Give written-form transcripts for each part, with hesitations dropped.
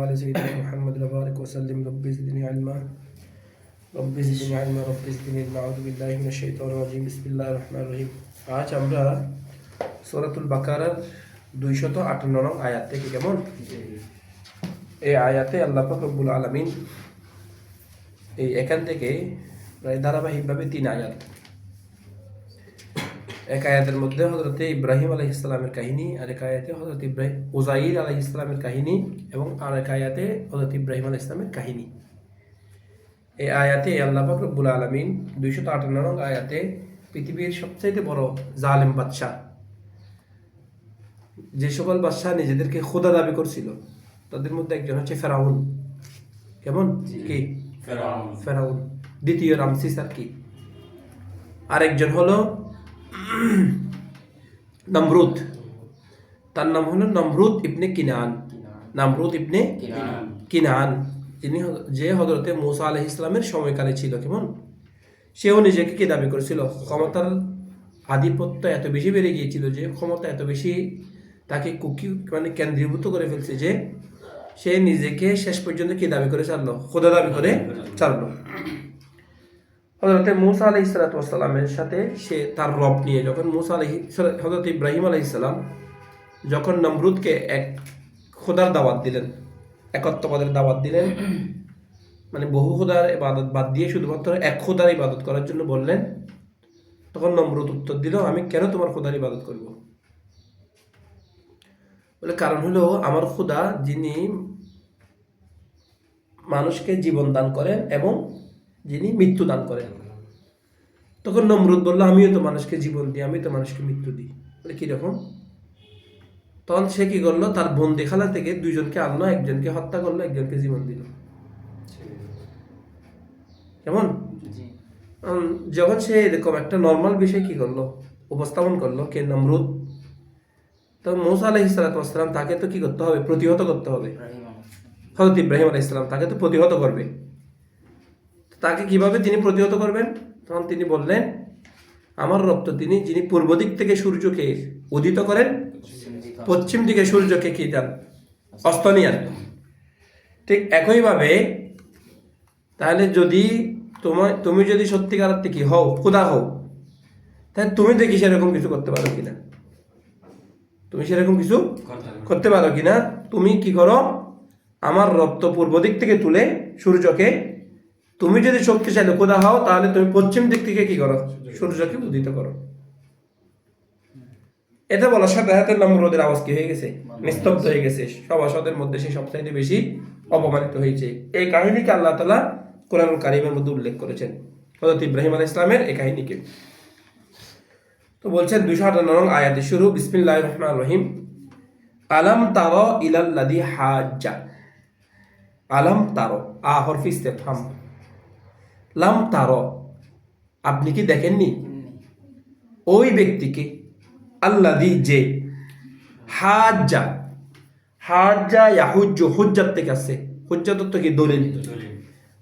على سيدنا محمد وبارك وسلم رب زدني علما رب زدني علما رب زدني علما أعوذ بالله من الشيطان الرجيم بسم الله الرحمن الرحيم আজ আমরা সূরাতুল বাকারার 258 নং আয়াত থেকে কেমন এই আয়াতে আল্লাহ পাক রব্বুল আলামিন এই এখান থেকে প্রায় ধারাবাহিকভাবে 3 আয়াত এক আয়াতের মধ্যে হযরত ইব্রাহিম আলাইহিস সালামের কাহিনী আর এক আয়াতে হযরত উযাইর আলাইহিস সালামের কাহিনী এবং আরেক আয়াতে হযরত ইব্রাহিম আলাইহিস সালামের কাহিনী। এই আয়াতে আল্লাহ পাক রব্বুল আলামিন 258 নং আয়াতে পৃথিবীর সবচেয়ে বড় জালেম বাদশা, যে সকল বাদশা নিজেদেরকে খোদা দাবি করছিল তাদের মধ্যে একজন হচ্ছে ফেরাউন। কেমন কি ফেরাউন, দ্বিতীয় রামসিস আর কি। আরেকজন হলো নমরুদ, তার নাম হলো নমরুদ ইবনে কিনান। নমরুদ ইবনে কিনান যিনি যে হযরতে মুসা আলাইহিস সালামের সময়কালে ছিল। কেমন সেও নিজেকে কি দাবি করেছিল, ক্ষমতার আধিপত্য এত বেশি বেড়ে গিয়েছিল যে ক্ষমতা এত বেশি তাকে কেন্দ্রীভূত করে ফেলছে যে সে নিজেকে শেষ পর্যন্ত কি দাবি করে ছাড়লো, খোদা দাবি করে ছাড়লো। হযরত মুসা আলাইহিস সালামের সাথে সে তার রব নিয়ে যখন হযরত ইব্রাহিম আলাইহিস সালাম যখন নমরুদকে এক খোদার দাওয়াত দিলেন, একত্ববাদের দাওয়াত দিলেন, মানে বহু খোদার ইবাদত বাদ দিয়ে শুধুমাত্র এক খোদার ইবাদত করার জন্য বললেন, তখন নমরুদ উত্তর দিল, আমি কেন তোমার খোদার ইবাদত করব? বলে কারণ হলো আমার খোদা যিনি মানুষকে জীবন দান করেন এবং যিনি মৃত্যু দান করেন। তখন নমরুদ বলল, আমিও তো মানুষকে জীবন দিই, আমি তো মানুষকে মৃত্যু দিই। বলে কিরকম? তখন সে কি করলো, তার বন্দিখানা থেকে দুইজনকে আনলো, একজনকে হত্যা করলো, একজনকে জীবন দিল। কেমন? যখন সে এরকম একটা নর্মাল বিষয় কি করলো, উপস্থাপন করলো কে নমরুদ, তো মুসা আলাইহিস সালাম তাকে তো কি করতে হবে, প্রতিহত করতে হবে। হযরত ইব্রাহিম আলাইহিস সালাম তাকে তো প্রতিহত করবে। তাকে কিভাবে তিনি প্রতিহত করবেন? তখন তিনি বললেন, আমার রব তো তিনি যিনি পূর্ব দিক থেকে সূর্যকে উদিত করেন, পশ্চিম দিকে সূর্যকে কি দেন, অস্ত নিয়ে আন। ঠিক একইভাবে তাহলে যদি তুমি যদি সত্যিকার অর্থে কি হও, খোদা হও, তাহলে তুমি দেখি সেরকম কিছু করতে পারো কিনা, তুমি সেরকম কিছু করতে পারো কিনা। তুমি কি করো, আমার রব তো পূর্ব দিক থেকে তুলে সূর্যকে, তুমি যদি শক্তিশালী খোদা হও তাহলে তুমি পশ্চিম দিক থেকে কি করো, সূর্যকে উদিত করো। এটা বলার সাথে সাথে নমরুদের আওয়াজ কি হয়ে গেছে, নিস্তব্ধ হয়ে গেছে। সভাসদের মধ্যে সে সবচাইতে বেশি অপমানিত হয়েছে। এই কাহিনীকে আল্লাহ তাআলা কোরআনুল কারীমের মধ্যে উল্লেখ করেছেন, হযরত ইব্রাহিম আলাইহিস সালামের এই কাহিনীকে। তো বলছেন 258 নং আয়াতে শুরু, বিসমিল্লাহির রহমানির রহিম, আলাম তারা ইলাল্লাযী হাজ্জা। আলাম তারা, আ হরফে ইসতিফহাম, লাম তারা, আপনি কি দেখেননি ওই ব্যক্তিকে, আল্লাযী যে, হাজ্জা, হাজ্জা ইয়াহুজ্জু, হুজ্জাত থেকে আসছে, হুজ্জাত তো কি দলিল,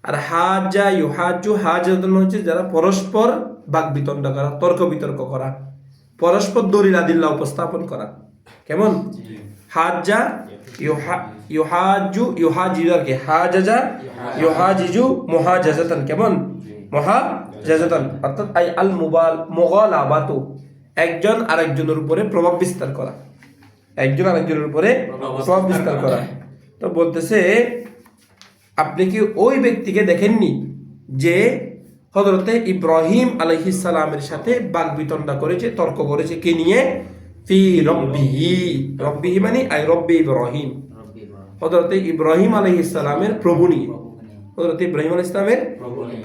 আর হাজ্জা ইউহাজ্জু, হাজ্জাতুন হচ্ছে যারা পরস্পর বাক বিতণ্ডা করা, তর্ক বিতর্ক করা, পরস্পর দলিল আদিল্লাহ উপস্থাপন করা। কেমন? হাজ্জা ইউহাজ্জু, ইউহাজিজু আর কি, হাজাজা ইউহাজিজু মুহাজাজাতান। কেমন? মুহাজাজাতান অর্থাৎ আই আল মুগালাবাতু, একজন আরেকজনের উপরে প্রভাব বিস্তার করা, একজন আরেকজনের উপরে প্রভাব বিস্তার করা। তো বলতেছে, আপনি কি ওই ব্যক্তিকে দেখেননি যে হযরতে ইব্রাহিম আলাইহিস সালামের সাথে বাকবিতণ্ডা করেছে, তর্ক করেছে, কে নিয়ে? ফি রব্বিহি, রব্বিহি মানে আই রব্বি ইব্রাহিম, হযরতে ইব্রাহিম আলাইহিস সালামের প্রভু নিয়ে, হযরতে ইব্রাহিম আলাইহিস সালামের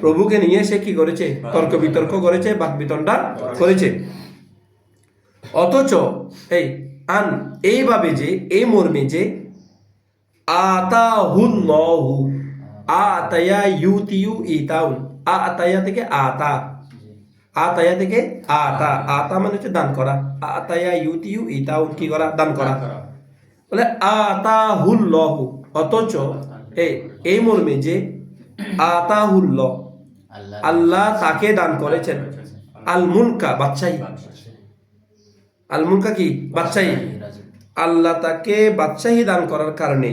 প্রভুকে নিয়ে সে কি করেছে, তর্ক বিতর্ক করেছে, বাকবিতণ্ডা করেছে। অথচ এইভাবে যে, এই মর্মে যে, আতাহুল্লাহু, আতায়া ইউতিউ ইতাউন, আতায়া থেকে আতা, আতায়া থেকে আতা, আতা মানে হচ্ছে দান করা, আতায়া ইউতিউ ইতাউন কি করা, দান করা। বলে আতাহুল্লাহু, অথচ এই মর্মে যে, আতাহুল্লাহ, আল্লাহ তাকে দান করেছেন, আল মুলকা, বাদশাহী, আল মুলকা কি, বাদশাহী, আল্লাহ তাকে বাদশাহী দান করার কারণে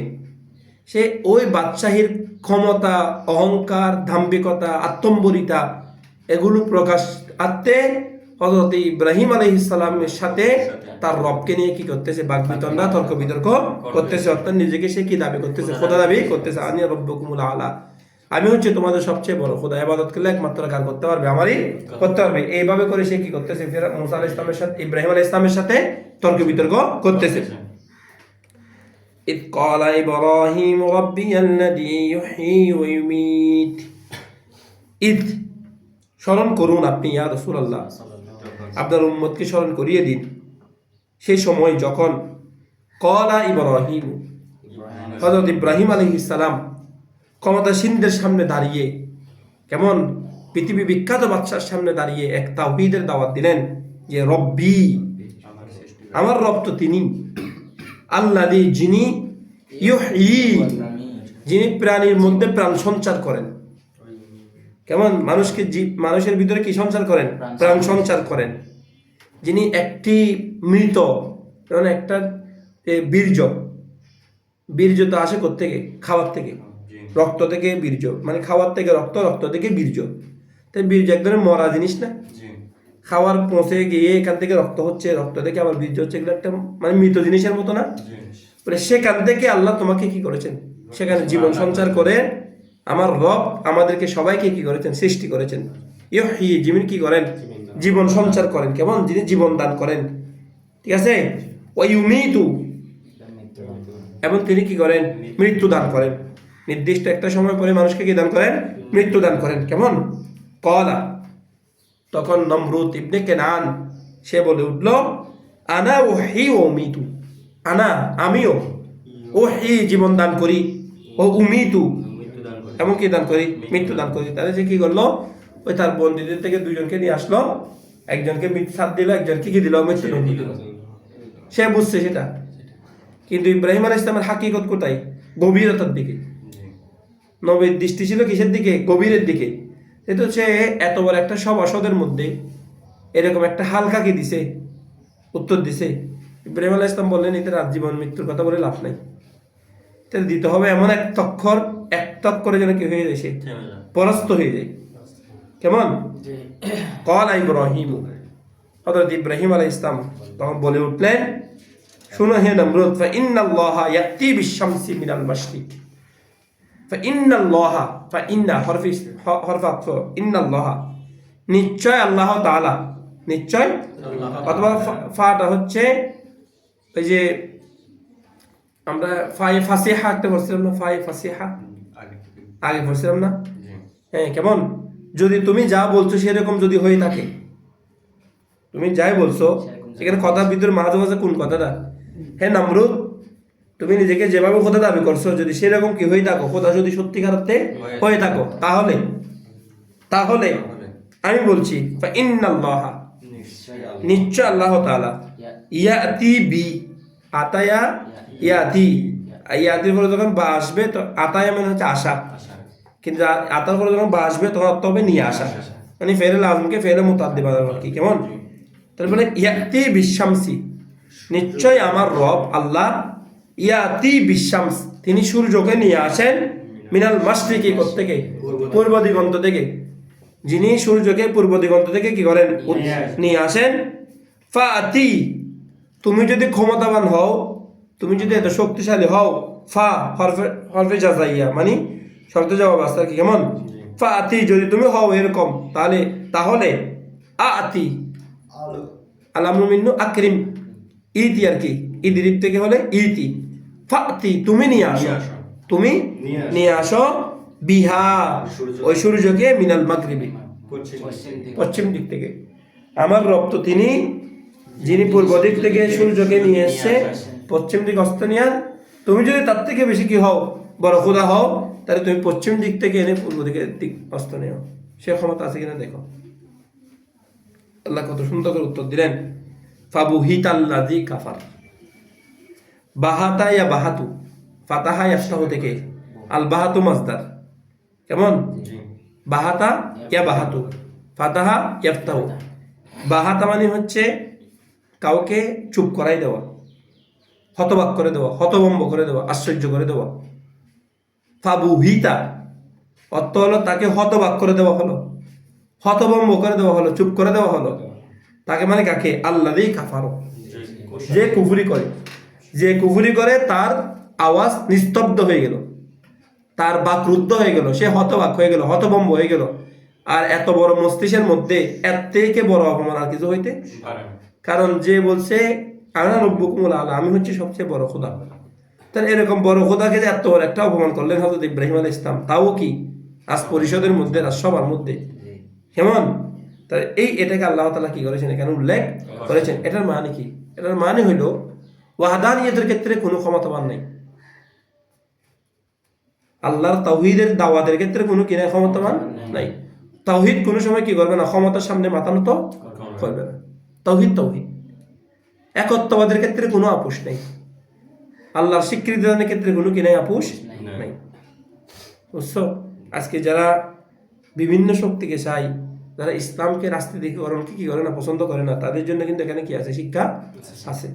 সে ওই বাদশাহীর ক্ষমতা, অহংকার, দাম্ভিকতা, আত্মম্বরিতা এগুলো প্রকাশার্থে হযরত ইব্রাহিম আলাইহিস সালামের সাথে তার রবকে নিয়ে কি করতেছে? বাকবিতণ্ডা, তর্ক বিতর্ক করতেছে। অর্থাৎ নিজেকে সে কি দাবি করতেছে? খোদা দাবি করতেছে। আনি রব্বুকুমুল আলা, আমি হচ্ছে তোমাদের সবচেয়ে বড় খোদা। ইবাদত করলে একমাত্র কার করতে পারবে? আমারই করতে পারবে। এইভাবে করে সে কি করতেছে? মুসা আলাইহিস সালামের সাথে, ইব্রাহিম আলাইহিস সালামের সাথে তর্ক বিতর্ক করতেছে। إذ قال إبراهيم ربي الذي يحيي ويميت। ঈদ স্মরণ করুন আপনি ইয়া রাসূলুল্লাহ, আপনার উম্মতকে স্মরণ করিয়ে দিন সেই সময় যখন কলা ইব্রাহিম, হযরত ইব্রাহিম আলাইহিস সালাম ক্ষমতাসীনদের সামনে দাঁড়িয়ে, কেমন পৃথিবী বিখ্যাত বাদশার সামনে দাঁড়িয়ে এক তাওহীদের দাওয়াত দিলেন যে রব্বি, আমার রব তো তিনি, আল্লাযী, যিনি, ইউহয়ী, যিনি প্রাণীর মধ্যে প্রাণ সঞ্চার করেন। কেমন মানুষের ভিতরে কি সঞ্চার করেন? প্রাণ সঞ্চার করেন। যিনি একটি মৃত, যেমন একটা বীর্য তো আসে কোত্থেকে? খাওয়ার থেকে, রক্ত থেকে বীর্য, মানে খাওয়ার থেকে রক্ত, রক্ত থেকে বীর্য। তাই বীর্য এক ধরনের মরা জিনিস না? খাওয়ার পৌঁছে গিয়ে এখান থেকে রক্ত হচ্ছে, রক্ত থেকে আবার বীর্য হচ্ছে, এগুলো একটা মানে মৃত জিনিসের মতো না? সেখান থেকে আল্লাহ তোমাকে কি করেছেন? সেখানে জীবন সঞ্চার করে আমার রব আমাদেরকে সবাইকে কি করেছেন? সৃষ্টি করেছেন। ইউহয়ী, যিনি কি করেন? জীবন সঞ্চার করেন। কেমন? যিনি জীবন দান করেন। ঠিক আছে? ওয়া ইউমীতু, এবং তিনি কি করেন? মৃত্যু দান করেন। নির্দিষ্ট একটা সময় পরে মানুষকে কি দান করেন? মৃত্যু দান করেন। কেমন? কলা, তখন নমরুদ ইবনে কেনান সে বলে উঠল, আনা উহয়ী ওয়া উমীতু, আনা, আমিও, উহয়ী, জীবন দান করি, ও উমীতু, এবং কি দান করি? মৃত্যু দান করি। তাহলে সে কি করলো? ওই তার বন্দীদের থেকে দুইজনকে নিয়ে আসলো, একজনকে মৃত্যু সাথ দিল, একজনকে কি দিল? মৃত্যুদণ্ড দিল। সে বুঝছে সেটা, কিন্তু ইব্রাহিম আলাইহিস সালামের হাকিকত কোথায়? গভীরতার দিকে। নবীর দৃষ্টি ছিল কিসের দিকে? গভীরের দিকে। যেহেতু সে এত বড় একটা সভাসদের মধ্যে এরকম একটা হালকা কি দিছে? উত্তর দিছে। ইব্রাহিম আলাইহিস সালাম বললেন, এতে জীবন মৃত্যুর কথা বলে লাভ নাই, তাহলে দিতে হবে এমন এক তক করে যেন কি হয়ে যায়? সে পরাস্ত হয়ে যায়। কেমন? ক্বালা ইব্রাহিম, হযরত ইব্রাহিম আলাইহিস সালাম তখন বলে উঠলেন, শুনো হে নমরুদ, ফাইন্নাল্লাহা ইয়াতি বিশ-শামসি মিনাল মাশরিক, ফাইন্নাল্লাহা, ফাইন্না হরফ আতফ, ইন্নাল্লাহা, নিশ্চয় আল্লাহ তাআলা, নিশ্চয়, অথবা ফাটা হচ্ছে ওই যে আমরা ফাসিহা একটা বলছিলাম না? ফাসিহা আগে বলছিলাম না? হ্যাঁ, কেমন? যদি তুমি যা বলছো সেরকম যদি হয়ে থাকে, তুমি যাই বলছো, সেখানে কথার ভিতরে মাঝে মাঝে কোন কথাটা? হ্যাঁ নমরুদ, তুমি নিজেকে যেভাবে খোদা দাবি করছো, যদি সেরকম কি হয়ে থাকো, খোদা যদি সত্যিকার অর্থে হয়ে থাকো, তাহলে আমি বলছি, ফাইন্নাল্লাহা, নিশ্চয় আল্লাহ তাআলা, ইয়াতি বি, আতায়া ইয়াতি, ইয়াতির পরে যখন বা আসবে, তো আতায়া মানে হচ্ছে আশা, কিন্তু আতার পরে যখন বা আসবে তখন অর্থ হবে নিয়ে আসা, মানে ফেরে লাজমকে ফেরে মুতাদ্দি বানানো আর কি। কেমন? তারপরে ইয়াতি বিশ-শামসি, নিশ্চয় আমার রব আল্লাহ, ইয়াতি বিশ-শামস, তিনি সূর্যকে নিয়ে আসেন, মিনাল মাশরিকি, থেকে পূর্ব দিগন্ত থেকে, যিনি সূর্যকে পূর্ব দিগন্ত থেকে কি করেন? নিয়ে আসেন। ফাতি, তুমি যদি ক্ষমতাবান হও, তুমি যদি এত শক্তিশালী হও, ফা হরফে জাযাইয়া, মানে শর্ত জবাব আসতে কি? কেমন? ফাতি, যদি তুমি হও এরকম, তাহলে আতি, আলামু মিন্নু আকরিম, ইতি আর কি, ইদরিব থেকে হলে ইতি, ফাতি, তুমি নিয়ে আসো, তুমি নিয়ে আসো, বিহা, ওই সূর্যকে, মিনাল মাগরিবি, পশ্চিম দিক থেকে। আমার রব তো তিনি, যিনি পূর্ব দিক থেকে সূর্যকে নিয়ে এসছে পশ্চিম দিক অস্ত নিয়ে। তুমি যদি তার থেকে বেশি কি হও, বড় খোদা হও, তাহলে তুমি পশ্চিম দিক থেকে এনে পূর্ব দিকের দিক অস্ত নেও। সে ক্ষমতা আছে কিনা দেখো। আল্লাহ কত সুন্দর করে উত্তর দিলেন, ফাবুহিতাল্লাযী কাফার, বাহাতা ইয়া বাহাতু, ফাতাহা ইয়াফতাহু থেকে, আল বাহাতু মাসদার। কেমন? বাহাতা ইয়া বাহাতু, ফাতাহা ইয়াফতাহু। বাহাতা মানে হচ্ছে কাউকে চুপ করাই দেওয়া, হতবাক করে দেওয়া, হতভম্ব করে দেওয়া, আশ্চর্য করে দেওয়া। ফাবুহিতা অর্থ হলো তাকে হতবাক করে দেওয়া হলো, হতভম্ব করে দেওয়া হলো, চুপ করে দেওয়া হলো। তাকে মানে কাকে? আল্লাযী কাফারু, যে কুফরি করে, যে কুফরি করে তার আওয়াজ নিস্তব্ধ হয়ে গেল, তার বাক রুদ্ধ হয়ে গেল, সে হতবাক হয়ে গেল, হতভম্ব হয়ে গেল। আর এত বড় মস্তিষ্কের মধ্যে এর থেকে বড় অপমান আর কিছু হইতে পারে না। কারণ যে বলছে আনা রব্বুকুমুল আলা, আমি হচ্ছে সবচেয়ে বড় খোদা, তাহলে এরকম বড় খোদাকে যে এত বড় একটা অপমান করলেন হযরত ইব্রাহিম আলাইহিস সালাম, তাও কি আজ পরিষদের মধ্যে, আজ সবার মধ্যে কেমন? তাহলে এটাকে আল্লাহ তাআলা কি করেছেন এখানে উল্লেখ করেছেন। এটার মানে কি? এটার মানে হইল ওয়াহদানিয়তের ক্ষেত্রে কোনো ক্ষমতাবান নেই, আল্লাহর তাওহীদের দাওয়াতের ক্ষেত্রে কোনো কিনা ক্ষমতাবান নাই। তাওহীদ কোনো সময় কি করবে না, ক্ষমতার সামনে মাথা নত করবে না। তাওহীদ তাওহীদ। একত্ববাদের ক্ষেত্রে কোনো আপোষ নেই, আল্লাহর স্বীকৃতি দানের ক্ষেত্রে কোনো কিনা আপোষ নাই। বুঝছো? আজকে যারা বিভিন্ন শক্তিকে চাই, যারা ইসলামকে রাজনীতিকরণকে কি করে না, পছন্দ করে না, তাদের জন্য কিন্তু এখানে কি আছে? শিক্ষা আছে।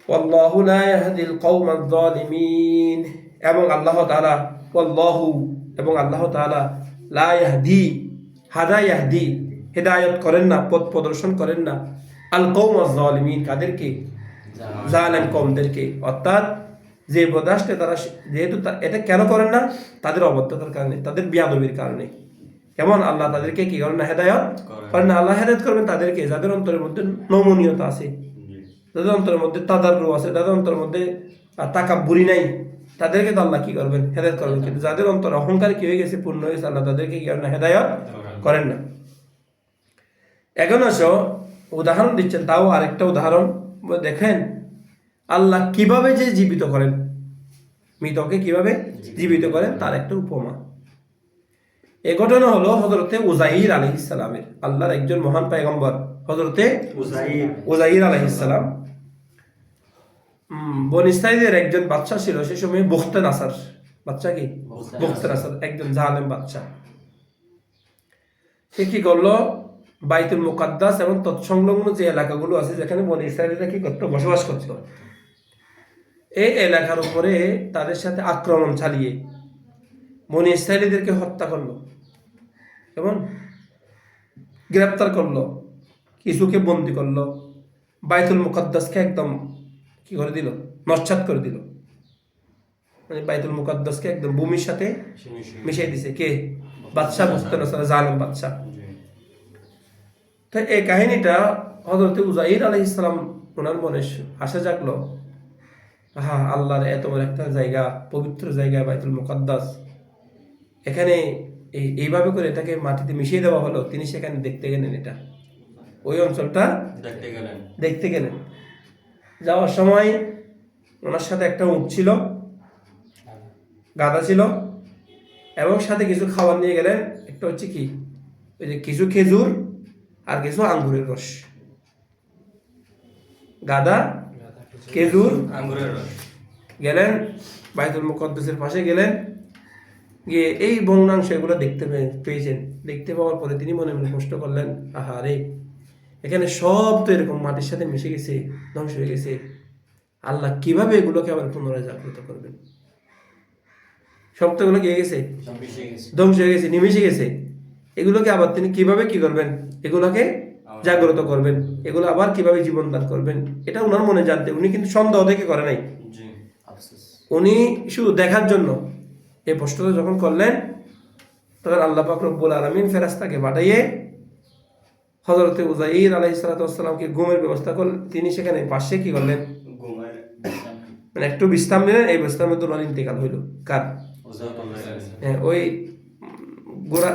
ওয়াল্লাহু লা ইয়াহদিল কওমাজ যালিমিন, এবং আল্লাহ তাআলা, ওয়াল্লাহু এবং আল্লাহ তাআলা, লা ইয়াহদি ইয়াহদি হিদায়াত করেন না, পথ প্রদর্শন করেন না, আল কওমাজ যালিমিন, কাদেরকে? জালেম কওমদেরকে। অর্থাৎ যে বদাসটা তারা, যেহেতু এটা কেন করেন না? তাদের অবদ্ধতার কারণে, তাদের বিয়াদবির কারণে। কেমন? আল্লাহ তাদেরকে কি করেন না? হেদায়ত করেন না। আল্লাহ হেদায়ত করবেন তাদেরকে যাদের অন্তরের মধ্যে নমনীয়তা আছে, যাদের অন্তরের মধ্যে তাদাররু আছে, যাদের অন্তরের মধ্যে তাকাব্বুরি নাই, তাদেরকে তো আল্লাহ কি করবেন? হেদায়ত করবেন। কিন্তু যাদের অন্তর অহংকার কি হয়ে গেছে, পূর্ণ হয়ে গেছে, আল্লাহ তাদেরকে কি করেন না? হেদায়ত করেন না। এখন আসো উদাহরণ দিচ্ছেন, তাও আরেকটা উদাহরণ দেখেন আল্লাহ কিভাবে যে জীবিত করেন, মৃতকে কিভাবে জীবিত করেন তার একটা উপমা। এ ঘটনা হলো হযরতে উযাইর আলাইহিস সালামের, আল্লাহর একজন মহান পয়গম্বর হযরতে উযাইর আলাইহিস সালাম। বনী ইসরাঈলের একজন বাদশা ছিল সে সময় বুখতে নাসার। বাদশা কি? বুখতে নাসার, একজন জালেম বাদশা। সে কি করলো? বাইতুল মুকাদ্দাস এবং তৎসংলগ্ন যে এলাকাগুলো আছে যেখানে বনী ইসরাঈলরা কি করতো? বসবাস করতো, এই এলাকার উপরে তাদের সাথে আক্রমণ চালিয়ে বনী ইসরাঈলীদেরকে হত্যা করলো এবং গ্রেপ্তার করলো, কিছুকে বন্দি করলো, বাইতুল মুকাদ্দাসকে একদম কি করে দিল? নস্যাৎ করে দিল। মানে বাইতুল মুকাদ্দাসকে একদম ভূমির সাথে মিশিয়ে দিছে কে? বাদশা বুঝতে না, জালেম বাদশা। তো এই কাহিনীটা হযরত উযাইর আলাইহিস সালাম ওনার মনে আশা জাগলো, হ্যাঁ আল্লাহর এত বড় একটা জায়গা, পবিত্র জায়গা বাইতুল মুকাদ্দাস, এখানে এইভাবে করে এটাকে মাটিতে মিশিয়ে দেওয়া হলো। তিনি সেখানে দেখতে গেলেন, এটা ওই অঞ্চলটা দেখতে গেলেন। যাওয়ার সময় ওনার সাথে একটা উট ছিল, গাধা ছিল, এবং সাথে কিছু খাবার নিয়ে গেলেন। একটা হচ্ছে কি, ওই যে কিছু খেজুর আর কিছু আঙ্গুরের রস। গাধা, খেজুর, আঙ্গুরের রস। গেলেন বাইতুল মুকাদ্দাসের পাশে গেলেন, গিয়ে এই ভগ্নাংশ এগুলো দেখতে পেয়েছেন। দেখতে পাওয়ার পরে তিনি মনে মনে প্রশ্ন করলেন, আহা রে, এখানে সব তো এরকম মাটির সাথে মিশে গেছে, ধ্বংস হয়ে গেছে, আল্লাহ কিভাবে এগুলোকে আবার পুনরায় জাগ্রত করবেন? সব তো এগুলো কি হয়ে গেছে? ধ্বংস হয়ে গেছে, নিমিশে গেছে। এগুলোকে আবার তিনি কিভাবে কি করবেন? এগুলোকে জাগ্রত করবেন, এগুলো আবার কিভাবে জীবন দান করবেন? এটা ওনার মনে জানতে, উনি কিন্তু সন্দেহ থেকে করে নাই, উনি শুধু দেখার জন্য এই প্রশ্নটা যখন করলেন, তখন আল্লাহ পাক রব্বুল আলামিন ফেরেশতাকে পাঠিয়ে হযরতে উযাইর আলাইহিস সালাতু ওয়াস সালামকে ঘুমের ব্যবস্থা করলেন। তিনি সেখানে পাশে কি করলেন? মানে একটু বিশ্রাম নিলেন। এই বিশ্রামের দৌরান ইন্তেকাল হইল কার? হ্যাঁ, ওই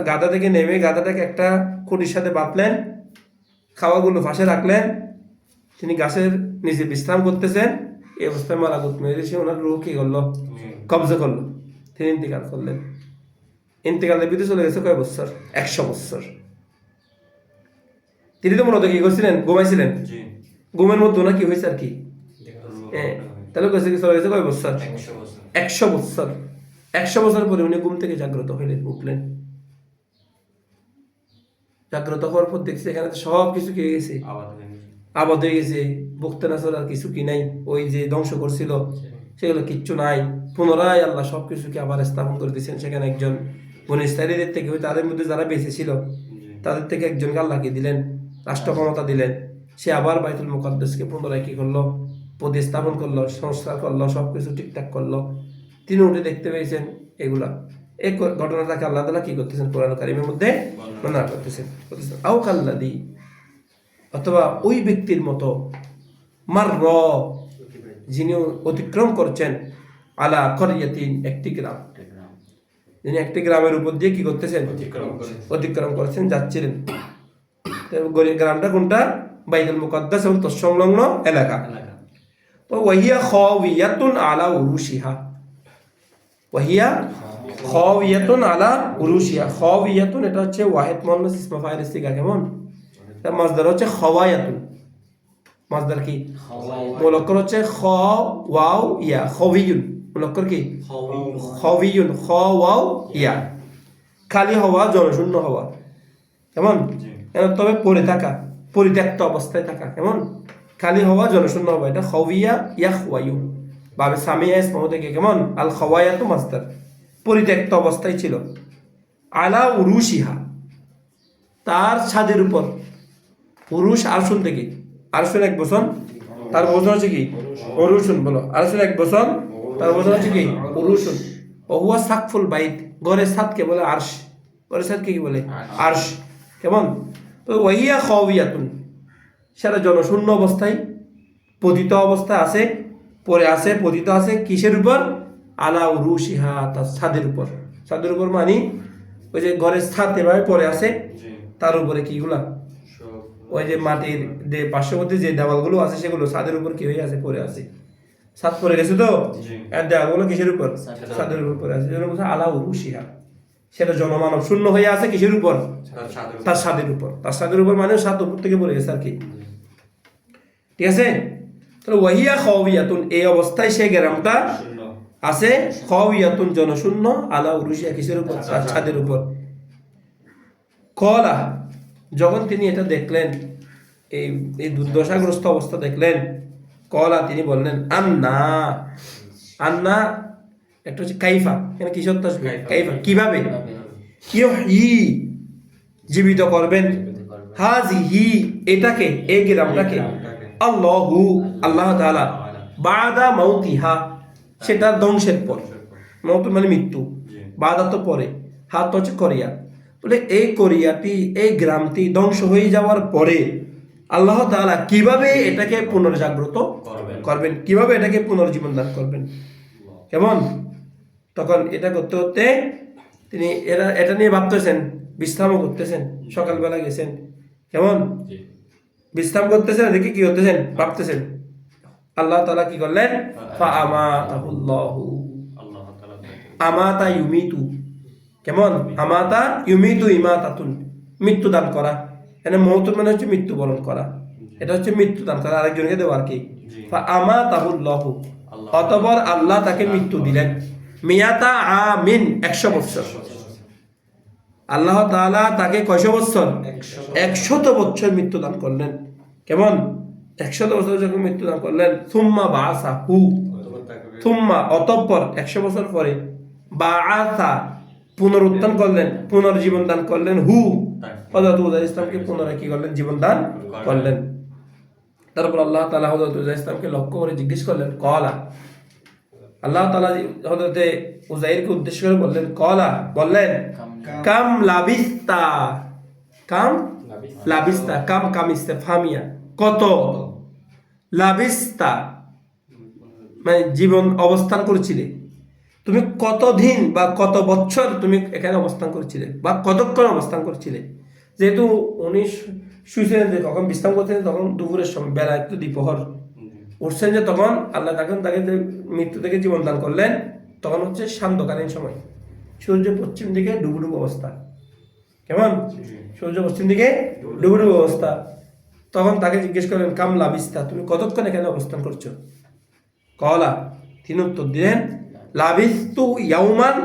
গাধা থেকে নেমে গাধাটাকে একটা খুঁটির সাথে বাঁধলেন, খাওয়াগুলো পাশে রাখলেন, তিনি গাছের নিচে বিশ্রাম করতেছেন। এই অবস্থায় মালাকুত মেরে সে ওনার রূহ কি করলো? কবজা করলো। তিনি ইন্তেকাল করলেন। ইন্তেকালের বিধি চলে গেছে কয় বছর? 100 বছর। তিনি তো মূলত কি করছিলেন? ঘুমাইছিলেন। ঘুমের মধ্যে ওনার কি হয়েছে আর কি? তাহলে চলে গেছে কয় বছর? 100 বছর। 100 বছর পরে উনি ঘুম থেকে জাগ্রত হইলেন, উঠলেন। জাগ্রত হওয়ার পর দেখছে এখানে তো সব কিছু কি হয়ে গেছে? আবাদ হয়ে গেছে। বুখতে নাসর আর কিছু কি নাই। ওই যে ধ্বংস করছিল সেগুলো কিচ্ছু নাই। পুনরায় আল্লাহ সব কিছুকে আবার স্থাপন করে দিয়েছেন। সেখানে একজন বনী ইসরাঈলীদের থেকে, তাদের মধ্যে যারা বেঁচে ছিল তাদের থেকে একজনকে আল্লাহকে দিলেন, রাষ্ট্র ক্ষমতা দিলেন। সে আবার বাইতুল মুকাদ্দাসকে পুনরায় কি করলো, প্রতিস্থাপন করলো, সংস্কার করলো, সব কিছু ঠিকঠাক করলো। তিনি উঠে দেখতে পেয়েছেন এগুলা। এই ঘটনাটাকে আল্লাহ তাআলা কি করতেছেন, কোরআন কারীমের মধ্যে বর্ণনা করতেছেন। আও কাল্লাযী, অথবা ওই ব্যক্তির মতো, মারর, যিনি অতিক্রম করছেন, আলা করিয়াতিন, একটি গ্রাম, যিনি একটি গ্রামের উপর দিয়ে কি করতেছেন, অতিক্রম করছেন, যাচ্ছিলেন। গ্রামটা কোনটা? বাইতুল মুকাদ্দাস এবং তৎসংলগ্ন এলাকা। তো ওয়াহিয়া খাওয়িয়াতুন আলা উরুশিহা, ওয়াহিয়া খাওয়িয়াতুন আলা উরুশিহা। খাওয়িয়াতুন এটা হচ্ছে ওয়াহিদ মুন্নাস ইসমে ফাইল সিগা। কেমন? তার মাসদার হচ্ছে খাওয়ায়াতুন। মাসদার কি? মুলাক্কার হচ্ছে খ ওয়াও ইয়া, খাওয়িয়ুন। মুলাক্কার কি? খাওয়িয়ুন, খ ওয়াও ইয়া। খালি হওয়া, জনশূন্য হওয়া। কেমন? তবে পড়ে থাকা, পরিত্যক্ত অবস্থায় থাকা। কেমন? খালি হওয়া, জনশূন্য হওয়া, এটা খাওয়িয়া ইয়াখওয়ায়ু। বাবে সামিয়া ইসমে থেকে কেমন? আল খাওয়ায়াতু মাসদার, পরিত্যক্ত অবস্থায় ছিল। আলা উরুশিহা, তার ছাদের উপর। উরুশ আরশুন থেকে, আরশুন এক বচন, তার বচন হচ্ছে কি? উরুশুন। বলো, আরশুন এক বচন, তার বচন হচ্ছে কি? উরুশুন। ও হুয়া সাকফুল বাইত, ঘরের ছাদকে বলে আরশ। ঘরের ছাদকে কি বলে? আরশ। কেমন? তো ওয়াহিয়া খাওয়িয়াতুন, সেটা জনশূন্য অবস্থায়, পতিত অবস্থায় আছে, পরে আছে, পতিত আছে। কিসের উপর? আলা উরুশিহা, তার ছাদের উপর। ছাদের উপর মানে ওই যে ঘরের ছাদ এভাবে পরে আছে, তার উপরে কিগুলা, ওই যে মাটির যে পার্শ্ববর্তী যে দেওয়ালগুলো আছে সেগুলো ছাদের উপর কি হয়ে আছে, পরে আছে। ছাদ পরে গেছে তো, দেওয়ালগুলো কিসের উপর? ছাদের উপর পরে আছে। আলা উরুশিহা, সেটা জনমানব শূন্য হয়ে আছে কিসের উপর? তার ছাদের উপর। তার ছাদের উপর মানে ছাদ উপর থেকে পড়ে গেছে আর কি। ঠিক আছে? তাহলে ওয়াহিয়া খাওয়িয়াতুন, এই অবস্থায় সে গ্রামটা আছে, খাওয়িয়াতুন, জনশূন্য, আলা উরুশিহা, কিসের উপর? তার ছাদের উপর। কলা, যখন তিনি এটা দেখলেন, এই দুর্দশাগ্রস্ত অবস্থা দেখলেন, কলা, তিনি বললেন, আন্না। আন্না একটা হচ্ছে কাইফা, এখানে কি সত্য আসবে? কাইফা, কিভাবে? ইউহয়ি, জীবিত করবেন, হাজিহি, এটাকে, এই গ্রামটাকে, আল্লাহু, আল্লাহ তাআলা, বাদা মাউতিহা, সেটা ধ্বংসের পর। মাউত মানে মৃত্যু, বাদা তো পরে, হাত হচ্ছে করিয়া। বলে এই করিয়াটি, এই গ্রামটি ধ্বংস হয়ে যাওয়ার পরে আল্লাহ তাআলা কিভাবে এটাকে পুনর্জাগ্রত করবেন, কিভাবে এটাকে পুনর্জীবন দান করবেন। কেমন? তখন এটা করতে করতে তিনি এটা নিয়ে ভাবতেছেন, বিশ্রামও করতেছেন। সকালবেলা গেছেন, কেমন? বিশ্রাম করতেছেন, দেখি কি করতেছেন, ভাবতেছেন। আল্লাহ তাআলা কি করলেন? ফাআমাতাহুল্লাহু, আমাতা ইউমিতু। কেমন? আমাতা ইউমিতু, ইমাতাতুন, মৃত্যু দান করা। এখানে মৌতুন মানে হচ্ছে মৃত্যুবরণ করা, এটা হচ্ছে মৃত্যু দান করা, আরেকজনকে দেওয়া আর কি। ফাআমাতাহুল্লাহু, অতঃপর আল্লাহ তাকে মৃত্যু দিলেন। মিয়াতা আমিন, 100 বছর। আল্লাহ তাআলা তাকে কয়শো বছর? 100 বছর মৃত্যু দান করলেন। কেমন? 100 বছর যখন মৃত্যু দান করলেন, সুম্মা বাআসাহু, সুম্মা অতঃপর 100 বছর পরে, বাআসা পুনরুত্থান করলেন, পুনর্জীবন দান করলেন, হু হযরত উযাইর ইসলামকে পুনরায় কি করলেন? জীবন দান করলেন। তারপর আল্লাহ তাআলা হযরত উযাইর ইসলামকে লক্ষ্য করে জিজ্ঞেস করলেন, কলা, আল্লাহ তাআলা হযরত উযাইরকে উদ্দেশ্য করে বললেন, কলা, বললেন, কাম লাবিস্তা, কাম লাবিস্তা, কাম ইস্তেফহামিয়া, কত, লাবিস্তা মানে জীবন অবস্থান করেছিলে, তুমি কতদিন বা কত বছর তুমি এখানে অবস্থান করেছিলে, বা কতক্ষণ অবস্থান করেছিলে। যেহেতু উনি শুয়েছিলেন, যে কখন বিশ্রাম করছিলেন, তখন দুপুরের সময়, বেলা একটু দ্বিপ্রহর উঠছেন, যে তখন আল্লাহ তাকে যে মৃত্যু থেকে জীবন দান করলেন, তখন হচ্ছে সান্ধ্যকালীন সময়, সূর্য পশ্চিম দিকে ডুবুডুবু অবস্থা। কেমন? সূর্য পশ্চিম দিকে ডুবুডুবু অবস্থা। তখন তাকে জিজ্ঞেস করলেন, কাম লাবিস্তা, তুমি কতক্ষণ এখানে অবস্থান করছো? কলা, তিনি উত্তর দিলেন, লাবিস্তু ইয়াউমান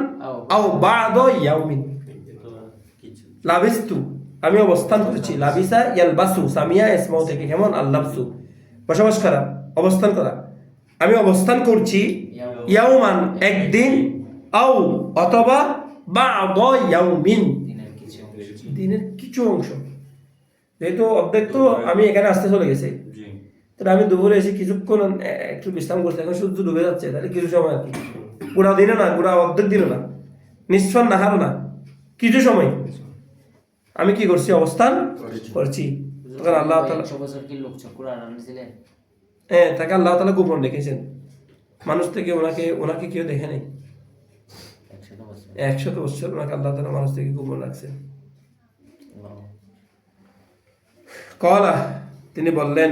আও বা'দা ইয়াউমিন। লাবিস্তু, আমি অবস্থান করেছি। লাবিসা ইয়ালবাসু, সামিয়া ইসমাউ থেকে, কেমন? আল্লাবসু, বসবাস করা, অবস্থান করা। আমি অবস্থান করছি ইয়াউমান একদিন, আও অথবা বা'দ ইয়াউমিন দিনের কিছু অংশ। যেহেতু অর্ধেক তো আমি এখানে আসতে চলে গেছি, তাহলে আমি দুপুরে এসে কিছুক্ষণ একটু বিশ্রাম করছি, এখন সূর্য ডুবে যাচ্ছে, তাহলে কিছু সময় আর কি, পুরা দিনে না, পুরা অর্ধেক দিনও না, নিঃসন নাহারও না, কিছু সময় আমি কি করছি, অবস্থান করছি। তখন আল্লাহ তাআলা তাকে আল্লাহ তাআলা গোপন রেখেছেন, মানুষ থেকে ওনাকে কেউ দেখে নেই। 100 বছর ওনাকে আল্লাহ তাআলা মানুষ থেকে গোপন রাখছেন। কলা, তিনি বললেন,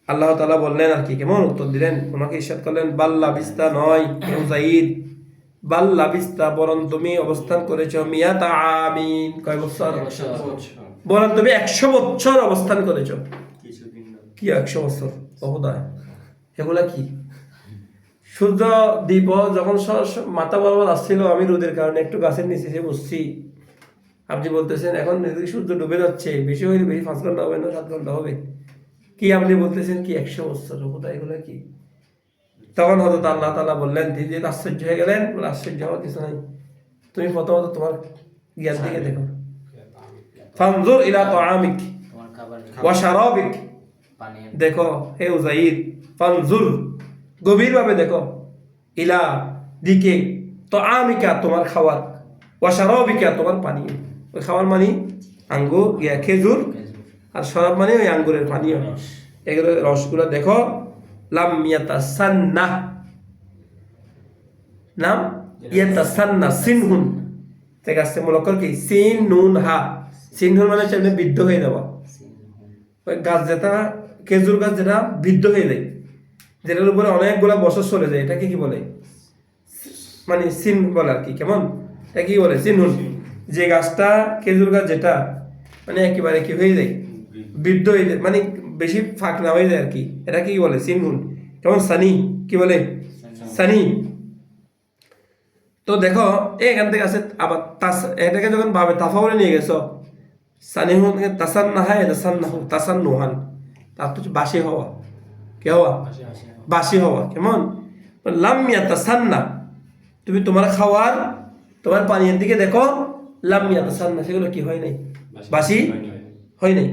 আল্লাহ তাআলা বললেন আর কি, কেমন উত্তর দিলেন, ওনাকে ইরশাদ করলেন, বাল্লা বিস্তা নয় উযাইদ, বাল্লা বিস্তা বরং তুমি অবস্থান করেছো মিয়াতা আমিন, কয় বছর, বরং তুমি 100 বছর অবস্থান করেছো। কি 100 বছর অবদায়, এগুলা কি? সূর্য দ্বীপ যখন মাথা বরাবর আসছিল, আমি রোদের কারণে একটু গাছের নিচে এসে বসছি, আপনি বলতেছেন এখন সূর্য ডুবে যাচ্ছে, বেশি হইলে বেশি 5 ঘন্টা হবে না 7 ঘন্টা হবে, কি আপনি বলতেছেন কি 100 বছর কোথায়, এগুলো কি? তখন হযরত আল্লাহ তাআলা বললেন, তিনি আশ্চর্য হয়ে গেলেন, বলে আশ্চর্য হওয়ার কিছু নাই, তুমি প্রথমত তোমার জ্ঞান দিকে দেখো, ফানজুর ইলা তাআমিক ওয়া শারাবিক, দেখো হে উযাইদ, ফানজুর গভীরভাবে দেখো, ইলা দিকে, তাআমিকা তোমার খাবার, ওয়া শারাবিকা তোমার পানি, ওই খাবার মানে আঙ্গুর খেজুর, আর শরাব মানে ওই আঙ্গুরের পানীয়, এগুলো রসগুলো দেখো, লাম ইয়াতাসান্না, নাম ইয়াতাসান্না, সিনহুন থেকে আসছে, মূলকর কি সিন নুন হা, সিনহুন মানে হচ্ছে বৃদ্ধ হয়ে যাওয়া, ওই গাছ যেটা খেজুর গাছ যেটা বৃদ্ধ হয়ে যায়, যেটার উপরে অনেকগুলা বছর চলে যায়, এটাকে কি বলে, মানে সিন বলে আর কি, কেমন, এটা কি বলে সিনহুন, যে গাছটা খেজুর গাছ যেটা মানে একেবারে কি হয়ে যায়, বৃদ্ধ হয়ে যায়, মানে বেশি ফাঁক না হয়ে যায় আর কি, এটা কি বলে সিনহুন, কেমন সানি, কি বলে সানি। তো দেখো এখান থেকে আছে আবার এটাকে যখন ভাবে তাফাউলে নিয়ে গেছো, সানিহুন তাসান্নাহা তাসান্নাহু তাসান্নুহান, তার তো বাসি হওয়া, কে হওয়া, বাসি হওয়া, কেমন, লাম ইয়াতাসান্না, তুমি তোমার খাওয়ার তোমার পানীয়ের দিকে দেখো, লাম ইয়াতাসান্না, সেগুলো কি হয় নাই, বাসি হয় নাই,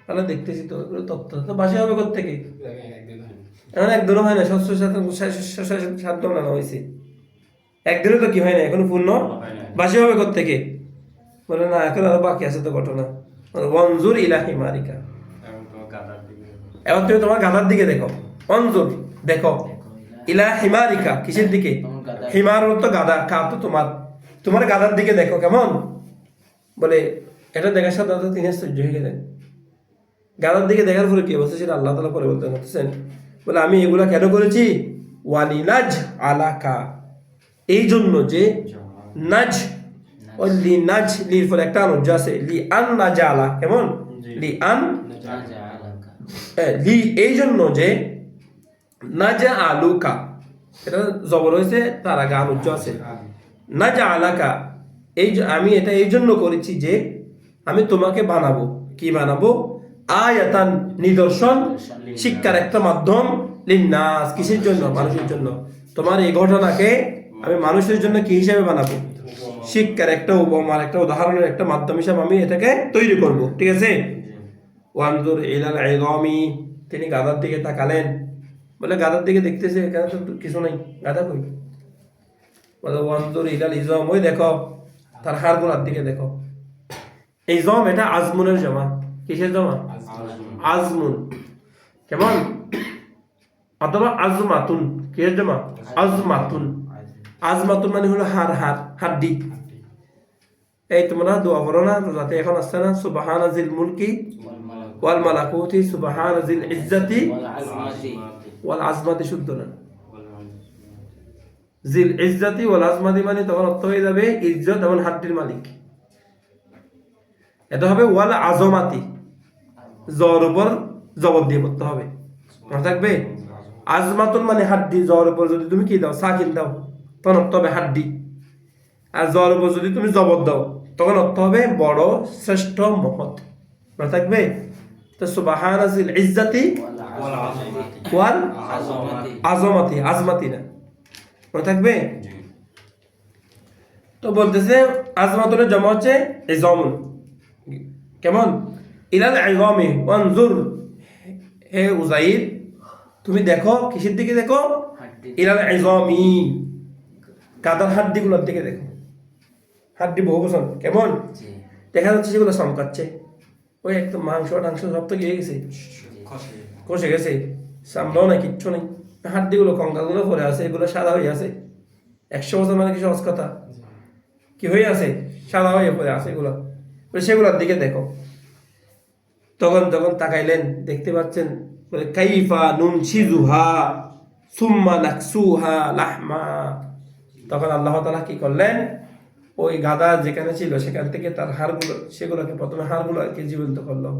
তাহলে দেখতেছি তো তত্ত্ব তো বাসি হবে কোত্থেকে, এখন একদিনও হয় না, 7 ঘন্টা হয়েছে, একদিনও তো কি হয় না, এখনো পূর্ণ বাসি হবে কোত্থেকে, বলে না এখন আরো বাকি আছে তো ঘটনা, ওয়ানজুর ইলা হিমারিকা, এবার তুমি তোমার গাধার দিকে দেখো, অনজুর দেখো, ইলা হিমারিকা কিসের দিকে, হিমার তো গাধা, কা তো তোমার গাধার দিকে দেখো, কেমন, বলে এটা দেখার সাথে তিনি আশ্চর্য হয়ে গেলেন, গাধার দিকে দেখার পরে কি অবস্থা সেটা আল্লাহ তাআলা পরে বলতে পারতেছেন, বলে আমি এগুলা কেন করেছি, ওয়ালিনাজ আলাকা, এই জন্য যে নাজ, ওই লি নাজ, লির পরে একটা অনুজ্জ আছে, লি আন নাজালা, কেমন, লি আন লি, এই জন্য যে নাজা আলুকা, এটা জবর হয়েছে, তার আগে অনুজ্জ আছে, নাজা আলাকা, এই আমি এটা এই জন্য করেছি যে আমি তোমাকে বানাবো, কি বানাবো, আয়াতান নিদর্শন, শিক্ষার একটা মাধ্যম, লিন্নাস কিসের জন্য, মানুষের জন্য, তোমার এই ঘটনাকে আমি মানুষের জন্য কি হিসাবে বানাবো, শিক্ষার একটা উপমার একটা উদাহরণের একটা মাধ্যম হিসাবে আমি এটাকে তৈরি করব, ঠিক আছে। ওয়ানজুর ইলাল ইযামি, তিনি গাধার দিকে তাকালেন, বলে গাধার দিকে দেখতেছে, এখানে তো কিছু নাই, গাধা কই, বলে ওয়ানজুর ইলাল ইযাম, ওই দেখো তার হাড়গুলোর দিকে দেখো, এই জম এটা আজমুনের জমা, কিসের জমা, আজমুন, কেমন, অথবা আজমাতুন, কিসের জমা, আজমাতুন, আজমাতুন মানে হলো হাড্ডি, এই তোমরা দোয়া করো না যাতে এখন আসছে না, সুবহানা জিল মুলকি ওয়াল মালাকুতি সুবহানা জিল ইজ্জাতি ওয়াল আজমাতি, শুদ্ধ না, জিল ইজ্জাতি ওয়াল আজমাতি মানে তখন অর্থ হয়ে যাবে ইজ্জত এবং হাড্ডির মালিক, এটা হবে ওয়াল আজমাতি, জর উপর জবর দিয়ে পড়তে হবে, মনে থাকবে, আজমাতুন মানে হাড্ডি, জর উপর যদি তুমি কি দাও, সাকিন দাও, তখন অর্থ হবে হাড্ডি, আর জর উপর যদি তুমি জবর দাও তখন অর্থ হবে বড়, শ্রেষ্ঠ, মহৎ, মনে থাকবে। তো সুবহানা জিল ইজ্জাতি ওয়াল আজমাতি, আজমাতি না, মনে থাকবে? তো বলতেছে আজমাতুলের জমা হচ্ছে ইজামুন। কেমন? ইলাল ইজামি ওয়ানজুর, হে উজাইর তুমি দেখো, কিসের দিকে দেখো? ইলাল ইজামি, গাদার হাড্ডিগুলোর দিকে দেখো। হাড্ডি বহু বছর কেমন দেখা যাচ্ছে, সেগুলো চমকাচ্ছে। ওই একদম মাংস টাংস সব তো গিয়ে গেছে, কষে গেছে, সামলাও নাই, কিচ্ছু নেই। হাড্ডিগুলো কঙ্কালগুলো পরে আছে, এগুলো সাদা হয়ে আছে। 100 বছর মানে কি সহজ কথা? কি হয়ে আছে? সাদা হয়ে পড়ে আছে এগুলো। সেগুলোর দিকে দেখো। তখন যখন তাকাইলেন দেখতে পাচ্ছেন বলে কাইফা নুনশিজুহা সুম্মা নাকসুহা লাহমা। তখন আল্লাহ তাআলা কি করলেন? ওই গাদা যেখানে ছিল সেখান থেকে তার হাড়গুলো, সেগুলোকে প্রথমে হাড়গুলোকে জীবন্ত করলো,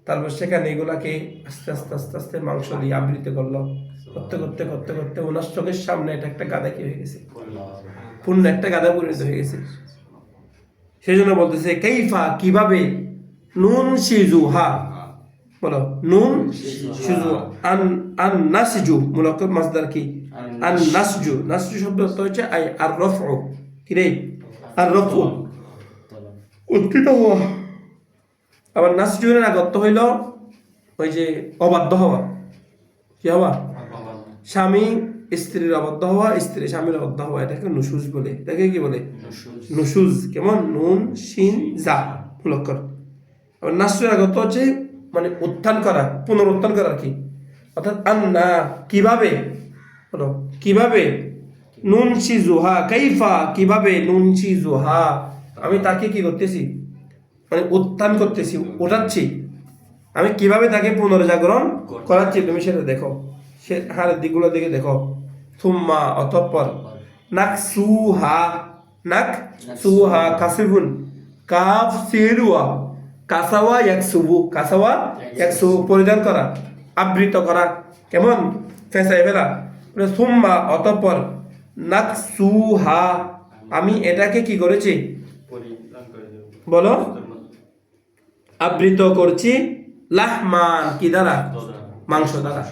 তারপর সেখানে এগুলাকে আস্তে আস্তে আস্তে আস্তে মাংস দিয়ে আবৃত করলো। করতে করতে করতে করতে ওনার চোখের সামনে এটা একটা গাদা কি হয়ে গেছে, পূর্ণ একটা গাদা পরিণত হয়ে গেছে। সেই জন্য বলতেছে কাইফা, কিভাবে, নুন শিজুহা, বলো নুন শিজু, আন আন নাসজু, মূলত মাসদার কি? আন নাসজু। নাসজু শব্দ অর্থ হচ্ছে আই আর রফউ, কি রে? আর রফউ, উত্থিত হওয়া। আবার নাসজুরের আগে অর্থ হইল ওই যে অবাধ্য হওয়া। কি হওয়া? স্বামী স্ত্রীর অবাধ্য হওয়া, স্ত্রী স্বামীর অবাধ্য হওয়া, এটাকে নুশুজ বলে। এটাকে কি বলে? নুশুজ। কেমন? নুন শিন জা মুলক্কর। আবার নাসজুরের আগে অর্থ হচ্ছে মানে উত্থান করা, পুনরুত্থান করা আর কি। অর্থাৎ আন্না, কিভাবে, বলো কিভাবে, নুন শিজুহা কাইফা, কিভাবে, নুন শিজুহা, আমি তাকে কি করতেছি, মানে উত্থান করতেছি, ওঠাচ্ছি। আমি কিভাবে তাকে পুনর্জাগরণ করাচ্ছি, তুমি সেটা দেখো, সে হাড়ের দিকগুলো দিকে দেখো। থুম্মা, অতঃপর, নাকসুহা, নাকসুহা কাসিফুন, কাফ সিরুয়া, কাসাওয়া ইয়াকসুবু, কাসাওয়া ইয়াকসুবু, পরিধান করা, আবৃত করা, কেমন? ফেঁসাই ফেলা। থুম্মা, অতঃপর, নাকসুহা, আমি এটাকে কি করেছি, বলো, আবৃত করছি, লাহমান, কি দ্বারা? মাংস দ্বারা।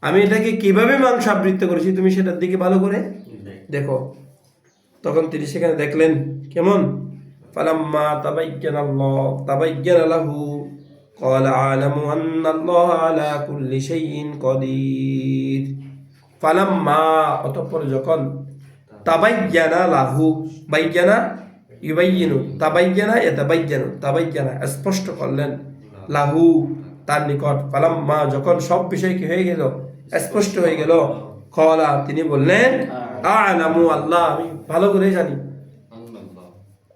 আমি এটাকে কিভাবে মাংস আবৃত করেছি, তুমি সেটার দিকে ভালো করে দেখো। তখন তিনি সেখানে দেখলেন কেমন? ফালাম্মা তাবায়্যানা লাহু ক্বালা আ'লামু আন্নাল্লাহা আলা কুল্লি শাইইন কাদির। ফালাম্মা, অতঃপর যখন, তাবায়্যানা লাহু, বাইয়ানা ইউবাইয়িনু, তাবায়্যানা ইয়াতাবায়্যানু, তাবায়্যানা স্পষ্ট করলেন, লাহু তার নিকট, ফালাম্মা যখন সব বিষয় কি হয়ে গেল, স্পষ্ট হয়ে গেল, ক্বালা তিনি বললেন, আ'লামু আল্লাহ, আমি ভালো করে জানি,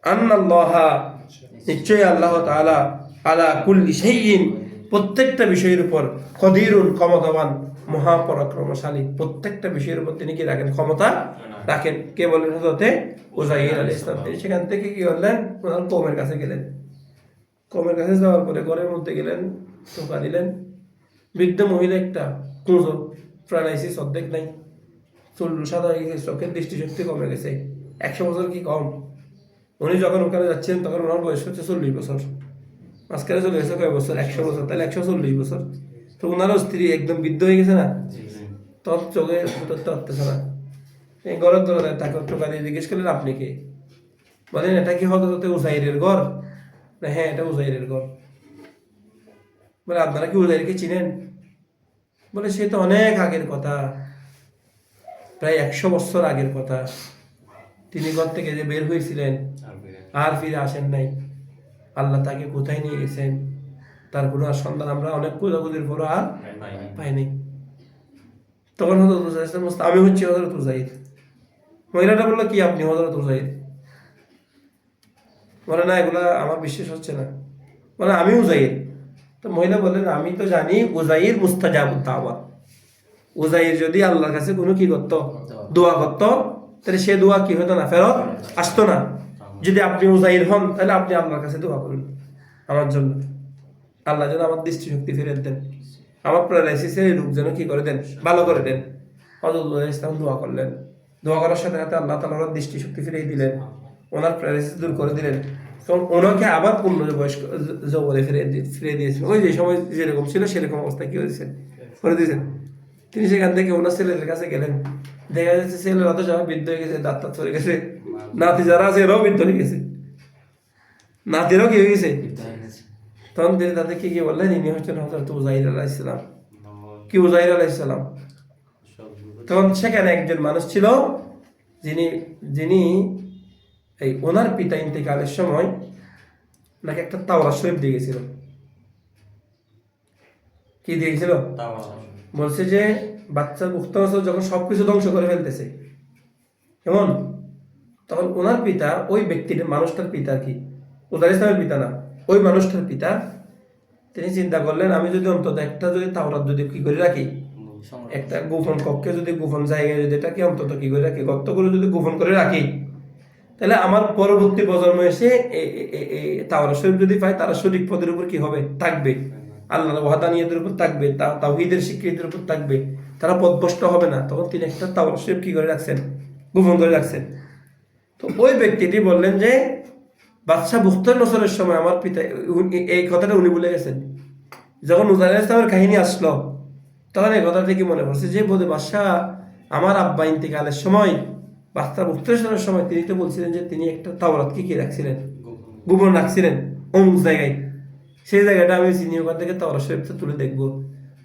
আন্নাল্লাহা নিশ্চয়ই আল্লাহ তাআলা, আলা কুল্লি শাইইন প্রত্যেকটা বিষয়ের উপর, কদিরুন ক্ষমতাবান, মহাপরাক্রমশালী, প্রত্যেকটা বিষয়ের উপর তিনি কি রাখেন? ক্ষমতা রাখেন। কে বলেন? হযরতে উযাইর আলাইহিস সালাম। তিনি সেখান থেকে কি করলেন? ওনার কওমের কাছে গেলেন। কওমের কাছে যাওয়ার পরে ঘরের মধ্যে গেলেন, টোকা দিলেন। বৃদ্ধ মহিলা একটা, কুঁজো, প্যারালাইসিস, অর্ধেক নাই, চুল সাদা হয়ে গেছে, চোখের দৃষ্টিশক্তি কমে গেছে। 100 বছর কি কম? উনি যখন ওখানে যাচ্ছেন তখন ওনার বয়স হচ্ছে 40 বছর। মাঝখানে চলে গেছে কয় বছর? 100 বছর, তাহলে 140 বছর। তো ওনারও স্ত্রী একদম বৃদ্ধ হয়ে গেছে না, তখন চোখে উঠতে পারতেছে না। এই ঘরের দরজায় তাকে টোকা দিয়ে জিজ্ঞেস করলেন, আপনি কে? বলেন, এটা কি হযরতে উযাইরের ঘর? না, হ্যাঁ, এটা উযাইরের ঘর। বলে, আপনারা কি উযাইরকে চিনেন? বলে, সে তো অনেক আগের কথা, প্রায় 100 বছর আগের কথা। তিনি ঘর থেকে যে বের হয়েছিলেন আর ফিরে আসেন নাই। আল্লাহ তাকে কোথায় নিয়ে গেছেন, তার কোনো আর সন্ধান আমরা অনেক খোঁজাখুঁজির পরও আর পাইনি। তখন হযরত উযাইর, আমি হচ্ছি হযরত উযাইর। মহিলাটা বললো, কি আপনি হযরত উযাইর? বলে, না, এগুলা আমার বিশ্বাস হচ্ছে না। বলে, আমি উযাইর। তো মহিলা বললেন, আমি তো জানি উযাইর মুস্তাজাবুদ দাওয়াত। উযাইর যদি আল্লাহর কাছে কোনো কি করতো, দোয়া করতো, তাহলে সে দোয়া কি হতো না, ফেরত আসতো না। যদি আপনি উযাইর হন, তাহলে আপনি আল্লাহর কাছে দোয়া করুন আমার জন্য, আল্লাহ যেন আমার দৃষ্টিশক্তি ফিরে দেন, আমার প্যারালাইসিসের রোগ যেন কি করে দেন, ভালো করে দেন। হযরত ইসলাম দোয়া করলেন। দোয়া করার সাথে সাথে আল্লাহ তাআলা ওনার দৃষ্টিশক্তি ফিরিয়ে দিলেন, ওনার প্যারালাইসিস দূর করে দিলেন। তখন ওনাকে আবার পূর্ণ বয়স্ক যৌবনে ফিরিয়ে দিয়েছেন। ওই যে সময় যেরকম ছিল সেরকম অবস্থা কি হয়েছে, করে দিয়েছেন। তিনি সেখান থেকে ওনার ছেলেদের কাছে গেলেন, দেখা যাচ্ছে ছেলেরা তো সবাই বৃদ্ধ হয়ে গেছে, দাঁত টাত চলে গেছে, নাতি যারা আছে এরাও বৃদ্ধ হয়ে গেছে, নাতিরাও কি হয়ে গেছে। তখন তিনি তাদেরকে কি বললেন, ইনি হচ্ছেন হযরত উযাইর আলাইহিস সালাম। কি উযাইর আলাইহিস সালাম? তখন সেখানে একজন মানুষ ছিল যিনি যিনি এই ওনার পিতা ইন্তেকালের সময় নাকি একটা তাওরাত শরীফ দিয়ে গেছিল। কি দিয়েছিল? বলছে যে বাচ্চা মুক্ত যখন সবকিছু ধ্বংস করে ফেলতেছে কেমন, তখন ওনার পিতা, ওই ব্যক্তির মানুষটার পিতা, কি উদার ইসলামের পিতা না, ওই মানুষটার পিতা, তিনি চিন্তা করলেন আমি যদি অন্তত একটা যদি তাওরাত যদি কি করে রাখি, একটা গোপন কক্ষে যদি গোপন জায়গায় যদি এটাকে অন্তত কি করে রাখি, গর্ত করে যদি গোপন করে রাখি, তাহলে আমার পরবর্তী প্রজন্ম এসে তাওরাত শরীফ যদি পায় তারা সঠিক পদের উপর কি হবে, থাকবে, আল্লাহর ওয়াহদানিয়তের উপর থাকবে, তাওহীদের স্বীকৃতির উপর থাকবে, তারা পথভ্রষ্ট হবে না। তখন তিনি একটা তাওরাত শরীফ কি করে রাখছেন, গোপন করে রাখছেন। তো ওই ব্যক্তিটি বললেন যে বাদশাহ বুখতার নসরের সময় আমার পিতা, এই কথাটা উনি বলে গেছেন। যখন উযাইর আলাইহিস সালামের কাহিনী আসলো তখন এই কথাটা কি মনে পড়ছে, যে বোধ বাদশাহ আমার আব্বা ইন্তেকালের সময়, বাদশাহ বুখতার নসরের সময় তিনি তো বলছিলেন যে তিনি একটা তাওরাত কি রাখছিলেন, গোপন রাখছিলেন অমুক জায়গায়। সেই জায়গাটা আমি চিনি, ওখান থেকে তাওরাত শরীফটা তুলে দেখবো।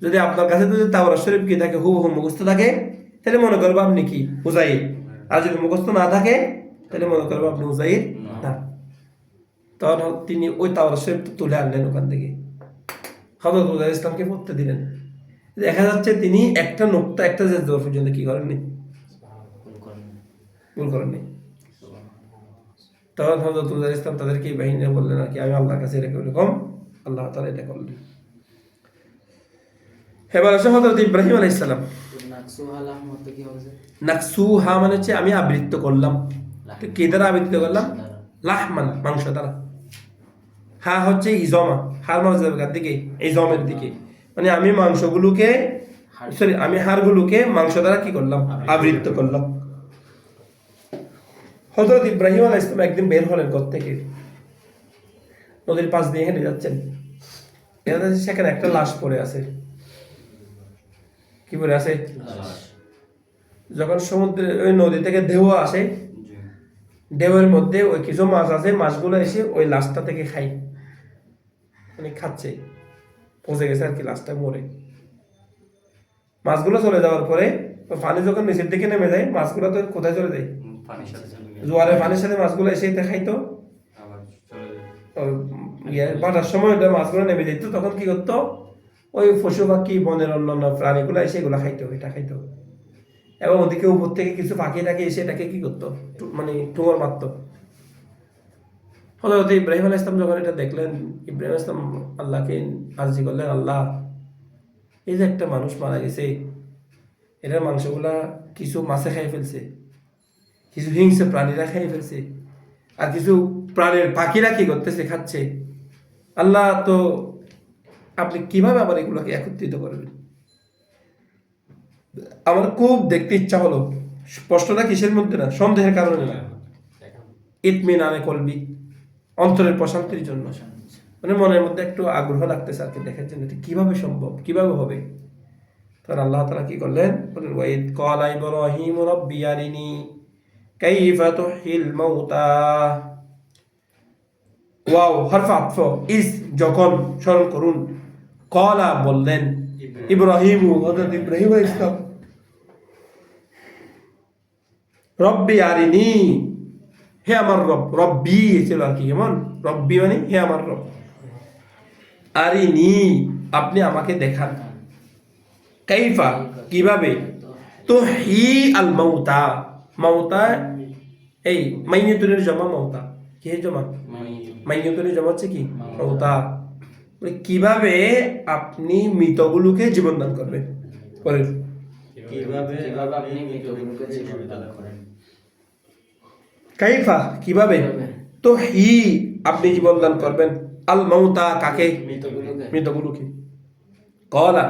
যদি আপনার কাছে যদি তাওরাত শরীফ কি থাকে, হুবহু মুখস্থ থাকে, তাহলে মনে করবো আপনি কি উযাইর, আর যদি মুখস্থ না থাকে তাহলে মনে করবো আপনি উযাইর না। তখন তিনি ওই তাওরাত শরীফটা তুলে আনলেন ওখান থেকে, হযরত উযাইর ইসলামকে পড়তে দিলেন। দেখা যাচ্ছে তিনি একটা নোক্তা, একটা যে জোর পর্যন্ত কি করেননি, ভুল করেননি। তখন হযরত উযাইর ইসলাম তাদেরকে এই বাহিনী বললেন আর কি, আমি আল্লাহর কাছে এরকম, আল্লাহ তাআলা এটা করলেন। এবার আসে হযরত ইব্রাহিম আলাইহিস সালাম। নাকসুহা মানে হচ্ছে আমি আবৃত্ত করলাম। তো কি দ্বারা আবৃত্ত করলাম? লাহমান, মাংস দ্বারা। হা হচ্ছে ইজমা, হাড় মাংসের দিকে, ইজমের দিকে, মানে আমি মাংসগুলোকে, সরি আমি হাড়গুলোকে মাংস দ্বারা কি করলাম, আবৃত্ত করলাম। হযরত ইব্রাহিম আলাইহিস সালাম একদিন বের হলেন ঘর থেকে, নদীর পাশ দিয়ে হেঁটে যাচ্ছেন, সেখানে একটা লাশ পড়ে আছে। কি পড়ে আছে? যখন সমুদ্রে ওই নদী থেকে ঢেউ আসে, ঢেউয়ের মধ্যে ওই কিছু মাছ আছে, মাছগুলো এসে ওই লাশটা থেকে খাই, মানে খাচ্ছে, পচে গেছে আর কি, লাশটা মরে। মাছগুলো চলে যাওয়ার পরে পানি যখন নিচের দিকে নেমে যায়, মাছগুলো তো কোথায় চলে যায়, জোয়ারের পানির সাথে মাছগুলো এসে খাইতো, বাটার সময় মাছগুলো নেমে যেত, তখন কি করতো, ওই পশু পাখি বনের অন্যান্য প্রাণীগুলো এসে এগুলো খাইতো, এটা খাইতো। এবং ওদিকে উপর থেকে কিছু পাখি টাকি এসে এটাকে কি করতো, মানে ঠুঙর মারতো। হযরত ইব্রাহিম আলাইহিস সালাম যখন এটা দেখলেন, ইব্রাহিম আলাইহিস সালাম আল্লাহকে আরজি করলেন, আল্লাহ এই যে একটা মানুষ মারা গেছে, এটার মাংসগুলা কিছু মাছে খাই ফেলছে, কিছু হিংস্র প্রাণীরা খাই ফেলছে, আর কিছু প্রাণীর পাখিরা কি করতেছে, খাচ্ছে। আল্লাহ, তো আপনি কিভাবে আবার এগুলোকে একত্রিত করবেন? আমার খুব দেখতে ইচ্ছা হলো। স্পষ্টটা কিসের মধ্যে না, সন্দেহের কারণে না, ইতমিনানে কলবি, অন্তরের প্রশান্তির জন্য, মানে মনের মধ্যে একটু আগ্রহ লাগতেছে আর কি, দেখার জন্য এটা কিভাবে সম্ভব, কিভাবে হবে। তখন আল্লাহ তাআলা কি করলেন, বলেন ওয়াইদ ক্বালা ইব্রাহিম রাব্বি আরিনি কাইফা তুহয়িল মাউতা। ওয়াও হরফ আতফ, ইস যখন, স্মরণ করুন, ক্বালা বললেন, ইব্রাহিম, হযরত ইব্রাহিম আলাইহিস সালাম, রব্বি আরিনি, হে আমার রব, রব্বি ছিল আর কি, কেমন রব্বি মানে হে আমার রব, আরিনি আপনি আমাকে দেখান, কাইফা কিভাবে, তুহয়ি আল মাউতা, মাউতা এই মাইয়াতুনের জমা মাউতা, কি জমা, মাইয়াতুনের জমা হচ্ছে কি মাউতা, কিভাবে আপনি মৃতগুলোকে জীবন দান করবেন, করেন কিভাবে আপনি মৃতগুলোকে জীবন দান করেন, কাইফা কিভাবে, তো হি আপনি জীবন দান করবেন, আল মাউতা কাকে, মৃতগুলোকে। ক্বালা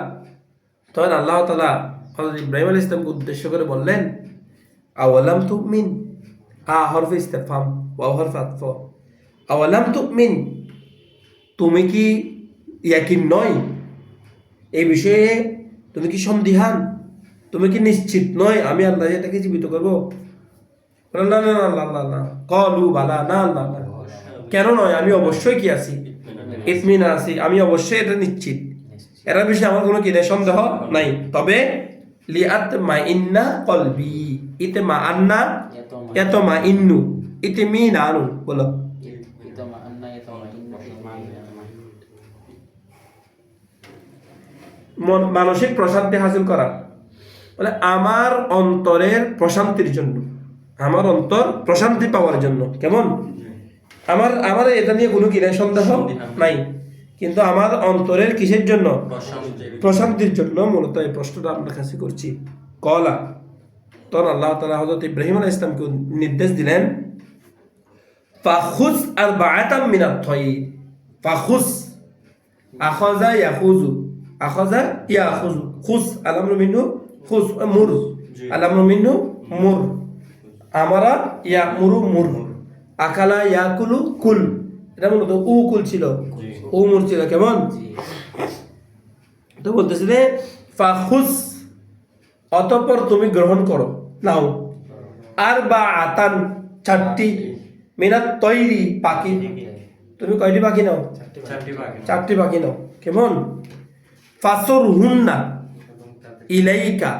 তখন আল্লাহ তাআলা হযরত ইব্রাহিম আলাইহিস সালামকে উদ্দেশ্য করে বললেন, আওয়ালাম তুমিন, আ হরফ ইস্তিফহাম, ওয়া হরফ আতফ, আওয়ালাম তুমিন, তুমি কি ইয়াকিন নয়, এই বিষয়ে তুমি কি সন্দিহান, তুমি কি নিশ্চিত নয় আমি আল্লাহ এটাকে জীবিত করবো? না না না না না না, কলু বালা, না না না, কেন নয়, আমি অবশ্যই কি আছি, ইতমিনা আছি, আমি অবশ্যই এটা নিশ্চিত, এর বিষয়ে আমার কোনো কি নেই, সন্দেহ নাই। তবে লিআত মা ইন্না কলবি, ইতে মা আন্না, এত মা ইন্নু, ইতে মি না আনু, বলো মানসিক প্রশান্তি হাসিল করা, বলে আমার অন্তরের প্রশান্তির জন্য, আমার অন্তর প্রশান্তি পাওয়ার জন্য। কেমন? আমার আমার এটা নিয়ে কোনো কি নাই, সন্দেহ নাই, কিন্তু আমার অন্তরের কিসের জন্য? প্রশান্তির জন্য মূলত এই প্রশ্নটা আপনার কাছে করছি। কলা, তখন আল্লাহ তাআলা হযরত ইব্রাহিম আলাইহিস সালামকে নির্দেশ দিলেন, ফাখুজ আরবাআতাম মিনাত তায়র, ফাখুজ, আখাযা ইয়াখুযু, আখাযা ইয়াখুযু, খুজ আল-আমরু মিনহু, খুজ মুর, আল-আমরু মিনহু মুর, আমারা ইয়ামুরু মুর, আকালা ইয়াকুলু কুল, এটা মূলত উ কুল ছিল, ও মুর ছিল। কেমন? তো বলতেছে যে ফাখুজ, অতঃপর তুমি গ্রহণ করো, নাও, আরবাআতান, চারটি, মিনাত তৈরি, পাখি, তুমি কয়টি পাখি নাও? চারটি পাখি নাও। কেমন? ফাসুর হুন্না ইলাইকা,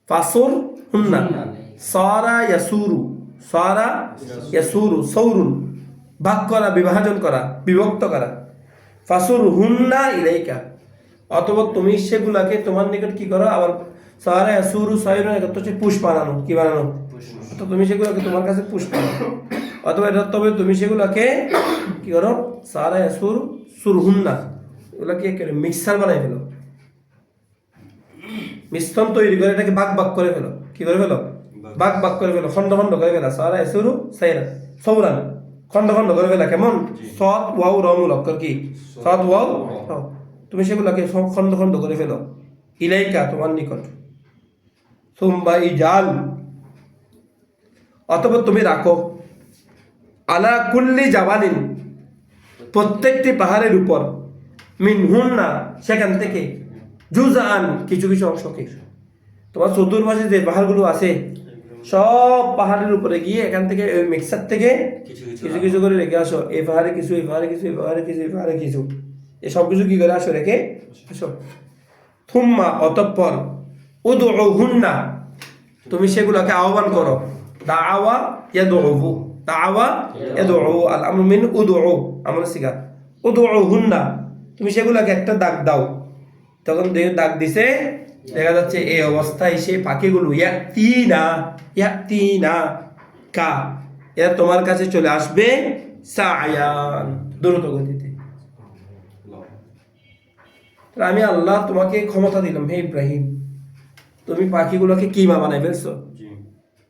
ফাসুর হুন্না, সারা ইয়াসুরু, সারা ইয়াসুরু, সৌরুন, ভাগ করা, বিভাজন করা, বিভক্ত করা, ফাসুর হুন্না ইলাইকা, অথবা তুমি সেগুলাকে তোমার নিকট কি করো, আবার সারা ইয়াসুরু সাইরুন, এটা হচ্ছে পুষ বানানো, কি বানানো, তো তুমি সেগুলোকে তোমার কাছে পুষ বানানো, অথবা এটা তবে তুমি সেগুলোকে কি করো, সারা ইয়াসুর সুরহুন্না, এগুলোকে মিক্সার বানাই ফেলো, মিশ্রণ তৈরি করে এটাকে ভাগ ভাগ করে ফেলো, কি করে ফেলো, ভাগ ভাগ করে ফেলো, খন্ড খন্ড করে ফেলা, সারা ইয়াসুরু সাইরা, সৌরান, খন্ড খন্ড করে ফেলা। কেমন? সৎ ওয়াও রমুল অক্ষর, কি সৎ ওয়াও, তুমি সেগুলোকে খন্ড খন্ড করে ফেলো, ইলাইকা, তোমার নিকট, সুম্মা ইজাল, অথবা তুমি রাখো, আলা কুল্লি জাবালিন, প্রত্যেকটি পাহাড়ের উপর, মিনহুন্না, সেখান থেকে, জুজআন, কিছু কিছু অংশকে, তোমার চতুর্পাশে যে পাহাড়গুলো আছে সব পাহাড়ের উপরে গিয়ে এখান থেকে ওই মিক্সার থেকে কিছু কিছু করে রেখে আসো, এই পাহাড়ে কিছু, এই পাহাড়ে কিছু, এই পাহাড়ে কিছু, এই পাহাড়ে কিছু, এই সব কিছু কি করে আসো, রেখে আসো। থুম্মা, অতঃপর, উদউহুন্না, তুমি সেগুলোকে আহ্বান করো, দাআওয়া ইয়াদউহু, দাআওয়া ইয়াদউ, আল আমরু মিন উদউ, আমরা শিখা, উদউহুন্না, তুমি সেগুলোকে একটা ডাক দাও। তখন ডাক দিছে, দেখা যাচ্ছে এই অবস্থায় সেই পাখিগুলো ইয়াতিনা, ইয়াতিনা কা, এরা তোমার কাছে চলে আসবে, সায়ান, দ্রুত গতিতে। আমি আল্লাহ তোমাকে ক্ষমতা দিলাম, হে ইব্রাহিম, তুমি পাখিগুলোকে কিমা বানাই ফেলছো,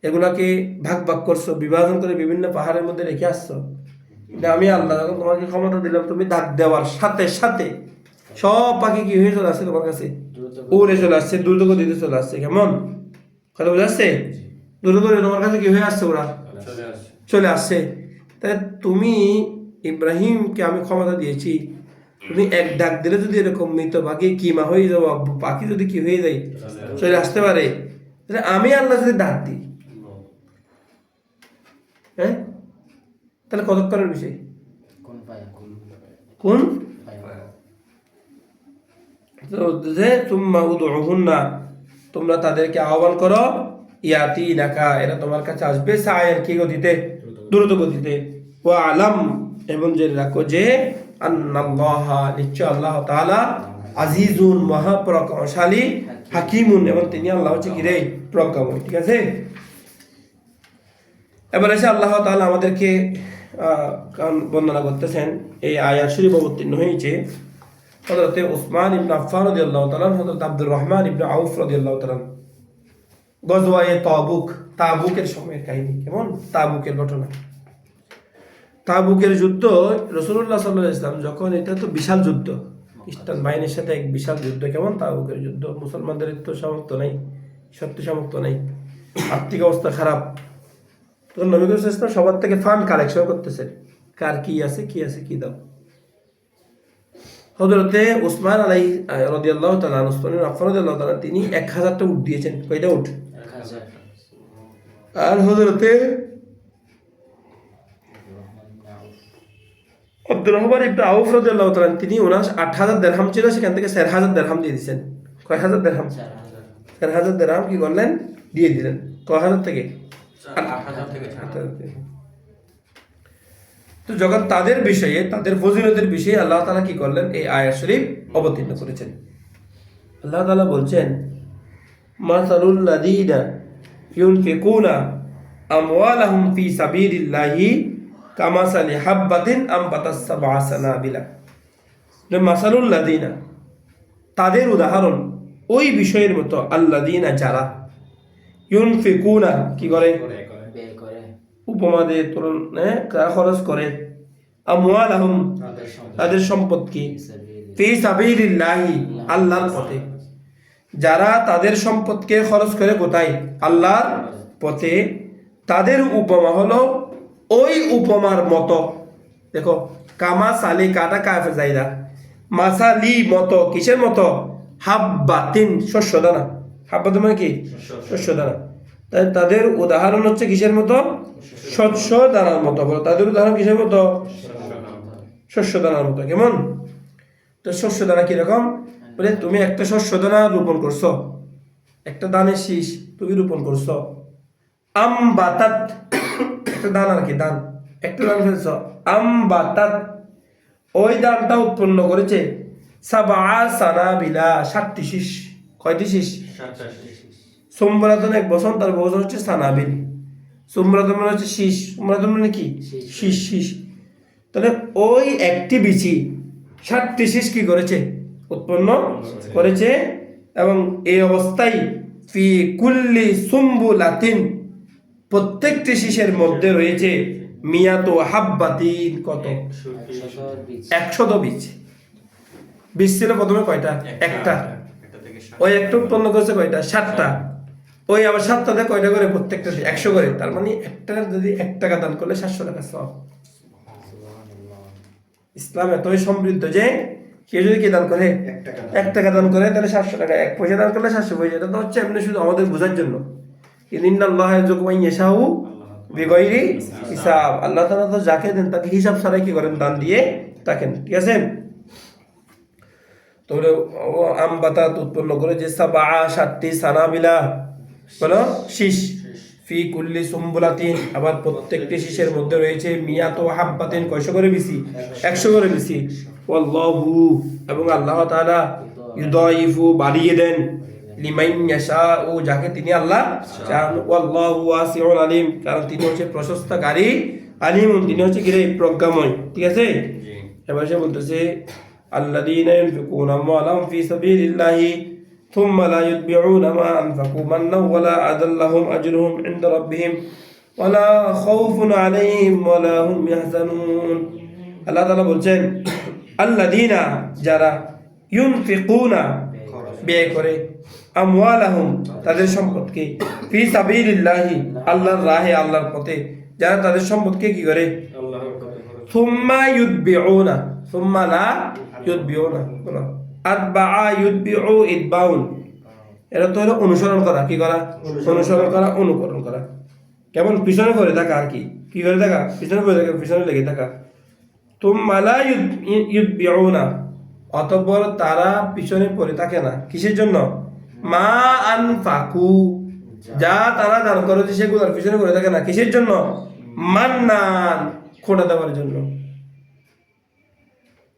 এগুলাকে ভাগ ভাগ করছো, বিভাজন করে বিভিন্ন পাহাড়ের মধ্যে রেখে আসছো। আমি আল্লাহ যখন তোমাকে ক্ষমতা দিলাম, তুমি ডাক দেওয়ার সাথে সাথে সব পাখি কি হয়ে চলে আসছে তোমার কাছে, উড়ে চলে আসছে, দ্রুত গতিতে চলে আসছে। কেমন কথা বোঝা যাচ্ছে? দ্রুত গতিতে তোমার কাছে কি হয়ে আসছে, ওরা চলে আসছে। তাই তুমি ইব্রাহিমকে আমি ক্ষমতা দিয়েছি, তুমি এক ডাক দিলে যদি এরকম মৃত পাখি কিমা হয়ে যাবো, পাখি যদি কি হয়ে যায়, চলে আসতে পারে, তাহলে আমি আল্লাহ যদি ডাক দিই, হ্যাঁ, তাহলে কতক্ষণের বিষয়, কোন তোমরা তাদেরকে আহ্বান করো, ইয়াতি নাকা, এরা তোমার কাছে আসবে, সায়ের কি গতিতে, দ্রুত গতিতে, ওয়া আলাম, এবং জেনে রাখো যে আন্নাল্লাহ, নিশ্চয় আল্লাহ তাআলা, আজিজুন, মহাপরাক্রমশালী, হাকিমুন, এবং তিনি আল্লাহ হচ্ছে কি রে, প্রজ্ঞাময়। ঠিক আছে, এবার এসে আল্লাহ তাআলা আমাদেরকে বর্ণনা করতেছেন, এই আয়াত শরীফ অবতীর্ণ হয়েছে হযরত উসমান ইবনে আফফান রাদিয়াল্লাহু তাআলা, হযরত আব্দুর রহমান ইবনে আউফ রাদিয়াল্লাহু তাআলা, গজওয়ায়ে তাবুক, তাবুকের সময়ের কাহিনী। কেমন? তাবুকের ঘটনা, তাবুকের যুদ্ধ, রাসূলুল্লাহ সাল্লাল্লাহু আলাইহি ওয়াসাল্লাম যখন, এটা তো বিশাল যুদ্ধ, খ্রিস্টান বাহিনীর সাথে এক বিশাল যুদ্ধ। কেমন? তাবুকের যুদ্ধ, মুসলমানদের তো সামর্থ্য নাই, শক্তি সামর্থ্য নাই, আর্থিক অবস্থা খারাপ, তখন নবী করিম সাল্লাল্লাহু আলাইহি ওয়াসাল্লাম সবার থেকে ফান্ড কালেকশন করতেছে, কার কি আছে, কি আছে, কি দাও। হযরতে উসমান রাদিয়াল্লাহু তাআলা উসমান ইবনে আফফান রাদিয়াল্লাহু তাআলা তিনি 1000টা উট দিয়েছেন। কয়টা উট? 1000। আর হযরতে আব্দুর রহমান ইবনে আউফ রাদিয়াল্লাহু তাআলা তিনি ওনার 8000 দিরহাম ছিল, সেখান থেকে 4000 দিরহাম দিয়ে দিয়েছেন। কয় হাজার দিরহাম? 4000 দিরহাম কি করলেন? দিয়ে দিলেন। কয় হাজার থেকে? 8000 থেকে 8000 থেকে। তো যখন তাদের বিষয়ে, তাদের ফজিলতের বিষয়ে আল্লাহ তাআলা কি করলেন? এই আয়াত শরীফ অবতীর্ণ করেছেন। আল্লাহ তাআলা বলছেন, মাসালুল লাযীনা ইউনফিকুনা আমওয়ালাহুম ফি সাবিলিল্লাহি কামাসালি হাব্বাতিন আমবাতাস সাবআ সানাবিলা। মাসালুল লাযীনা, তাদের উদাহরণ ওই বিষয়ের মতো, আল্লাযীনা যারা, ইউনফিকুনা কি করে? ব্যয় করে, উপমা দিয়ে তুলন, তারা খরচ করে, আমওয়ালাহুম তাদের সম্পদ কি, ফি সাবিলিল্লাহি আল্লাহর পথে। যারা তাদের সম্পদকে খরচ করে কোথায়? আল্লাহর পথে। তাদের উপমা হলো ওই উপমার মতো। দেখো, কামা সালি কাটা কাফে যাইরা, মাসালি মতো, কিসের মতো? হাব্বাতিন, শস্য দানা। হাব্বাতিন মানে কি? শস্য দানা। তাই তাদের উদাহরণ হচ্ছে কিসের মতো? শস্য দানার মতো। বলো, তাদের উদাহরণ কিসের মতো? শস্য দানার মতো। কেমন? তো শস্য দানা কিরকম? বলে, তুমি একটা শস্য দানা রোপণ করছো, একটা দানের শীষ তুমি রোপণ করছো। আমবাতাত, একটা দান আর কি, দান, একটা দান ফেলছো। আমবাতাত, ওই দানটা উৎপন্ন করেছে সাবআ সানাবিলা, 7টি শীষ। কয়টি শীষ? 87। সুম্বরাতন এক বছর, তার বছর হচ্ছে সানাবিল। সুম্বরাতন মানে হচ্ছে শীষ, সুম্বরাতন মানে কি? শীষ, শীষ। তাহলে ওই একটি বিচি 7টি শীষ কি করেছে? উৎপন্ন করেছে। এবং এই অবস্থায় ফি কুল্লি সুম্বুলাতিন, প্রত্যেকটি শীষের মধ্যে রয়েছে মিয়াতু হাব্বাতিন, কত? 100 বীজ। বীজ ছিল প্রথমে কয়টা? একটা। ওই একটা উৎপন্ন করেছে কয়টা? 7টা। ওই আবার 7টাতে কয়টা করে? প্রত্যেকটা 100 করে। তার মানে একটা যদি 1 টাকা দান করলে 700 টাকা সওয়াব। ইসলাম এতই সমৃদ্ধ যে কেউ যদি কি দান করে? 1 টাকা দান করে, তাহলে 700 টাকা। 1 পয়সা দান করলে 700 পয়সা। এটা তো হচ্ছে এমনি শুধু আমাদের বোঝার জন্য। ইন্নাল্লাহা ইয়ারযুকু মান ইয়াশাউ বিগাইরি হিসাব। আল্লাহ তাআলা তো যাকে দেন তাকে হিসাব ছাড়াই কি করেন? দান দিয়ে থাকেন। ঠিক আছে? তোমরা আমবাতাত উৎপন্ন করে যে সাবআ, 7টি সানাবিলা, বলো শীষ, ফি কুল্লি সুম্বুলাতিন, আবার প্রত্যেকটি শীষের মধ্যে রয়েছে মিয়াতু হাব্বাতিন, কয়শো করে বিসি? 100 করে বিসি। ওয়াল্লাহু, এবং আল্লাহ তাআলা ইউদাইফু, বাড়িয়ে দেন, লিমান ইয়াশাউ, যাকে তিনি আল্লাহ চান। ওয়াল্লাহু ওয়াসিউন আলিম, কারণ তিনি হচ্ছে প্রশস্তকারী, আলিম, তিনি হচ্ছে কি? প্রজ্ঞাময়। ঠিক আছে? এবার সে বলতেছে, আল্লাযীনা ইউনফিকুনা আমওয়ালাহুম ফি সাবিলিল্লাহি থুম্মা লা ইউতবিউনা মা আনফাকু মান্নান ওয়া লা আদাল্লাহুম আজরুহুম ইনদা রাব্বিহিম ওয়া লা খাউফুন আলাইহিম ওয়া লা হুম ইয়াহজানুন। আল্লাহ তাআলা বলছেন, আল্লাযীনা যারা, ইউনফিকুনা ব্যয় করে, আমওয়ালাহুম তাদের সম্পদকে, ফি সাবিলিল্লাহি আল্লাহর রাহে, আল্লাহর পথে, যারা তাদের সম্পদকে কি করে? থুম্মা ইউতবিউনা, থুম্মা লা ইউতবিউনা, বলো আতবা ইউতবিউ ইতবাউন, এটা তো হলো অনুসরণ করা। কি করা? অনুসরণ করা, অনুকরণ করা। কেমন? পিছনে পড়ে থাকা আর কি। কি করে থাকা? পিছনে পড়ে থাকা, পিছনে লেগে থাকা। থুম্মা লা ইউতবিউনা, অতঃপর তারা পিছনে পড়ে থাকে না। কিসের জন্য? মা আনফাকু, যা তারা দান করেছে সেগুলোর পিছনে পড়ে থাকে না। কিসের জন্য? মান্নান, খোঁটা দেওয়ার জন্য।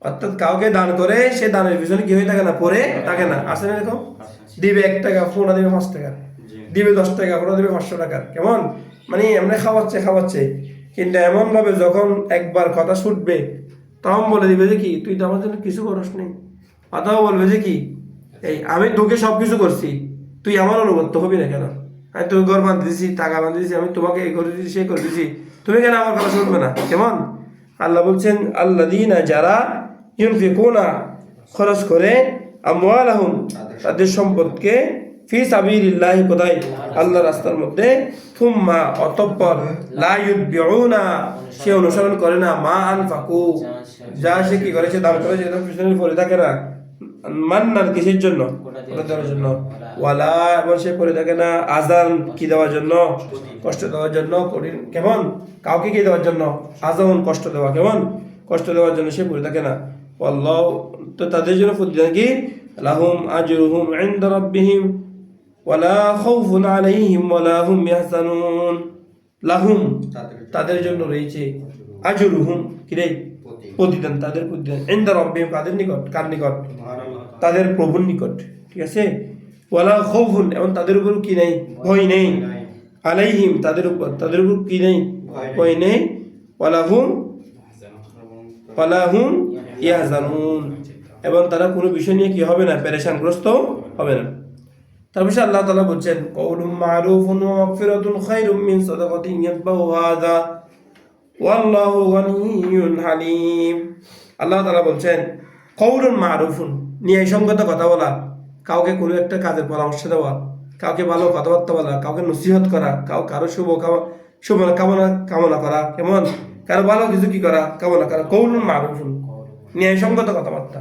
অর্থাৎ কাউকে দান করে সে দানের পিছনে কি হয়ে থাকে না? পড়ে থাকে না। আসে না এরকম? দিবে 1 টাকা, ফোঁটা দিবে 5 টাকা, দিবে 10 টাকা, ফোঁটা দিবে 500 টাকা। কেমন? মানে এমনি খাওয়াচ্ছে, কিন্তু এমন ভাবে যখন একবার কথা ছুটবে তখন বলে দিবে যে কি, তুই তো আমার জন্য কিছু করস নি। অথবা বলবে যে কি, এই আমি তোকে সবকিছু করছি, তুই আমার অনুগত হবি না কেন? আমি তোকে ঘর বাঁধে দিছি, টাকা বাঁধে দিছি, আমি তোমাকে এই করে দিছি, সেই করে দিছি, তুমি কেন আমার কথা শুনবে না? কেমন? আল্লাহ বলছেন, আল্লাযীনা যারা, ইউনফিকুনা খরচ করে, আমওয়ালাহুম তাদের সম্পদকে, ফি সাবিলিল্লাহ, কোথায়? আল্লাহর রাস্তার মধ্যে। থুম্মা, অতঃপর, লা ইউতবিউনা, সে অনুসরণ করে না, মা আনফাকু, যা সে কি করেছে, দান করেছে, এটা পিছনে পড়ে থাকে না, মান্নার কিসের জন্য? ওটা দেওয়ার জন্য। ওয়ালা, এবং সে পড়ে থাকে না, আজান কি দেওয়ার জন্য? কষ্ট দেওয়ার জন্য। কঠিন কেমন? কাউকে কি দেওয়ার জন্য? আজান, কষ্ট দেওয়া, কেমন? কষ্ট দেওয়ার জন্য সে পড়ে থাকে না। আল্লাহ, তো তাদের জন্য প্রতিদান কি? লাহুম আজরুহুম ইনদা রাব্বিহিম ওয়ালা খাউফুন আলাইহিম ওয়ালা হুম ইয়াহজানুন। লাহুম, তাদের জন্য রয়েছে, আজরুহুম, কি রে? প্রতিদান, তাদের প্রতিদান, ইনদা রাব্বিহিম, তাদের নিকট। কার নিকট? তাদের প্রভুর নিকট, ঠিক আছে? ওয়ালা খাউফুন, এবং তাদের উপর কি নেই? ভয় নেই। আলাইহিম, তাদের উপর কি নেই? ভয় নেই। ওয়ালা হুম ইয়াহজানুন, এবং তারা কোনো বিষয় নিয়ে কি হবে না? পেরেশানগ্রস্ত হবে না। তারপর আল্লাহ তাআলা বলছেন, কওলুম মারুফুন ওয়া মাগফিরাতুন খায়রুম মিন সাদাকাতিন ইয়াতবাউহা আযা ওয়াল্লাহু গনিয়্যুন হালিম। আল্লাহ তাআলা বলছেন, কওলুন মারুফুন, ন্যায়সঙ্গত কথা বলা, কাউকে কোনো একটা কাজের পরামর্শ দেওয়া, কাউকে ভালো কথাবার্তা বলা, কাউকে নসিহত করা, কারো শুভ কামনা করা, কেমন? কারো ভালো কিছু কি করা? কামনা করা। কওলুন মারুফুন, ন্যায়সঙ্গত কথাবার্তা।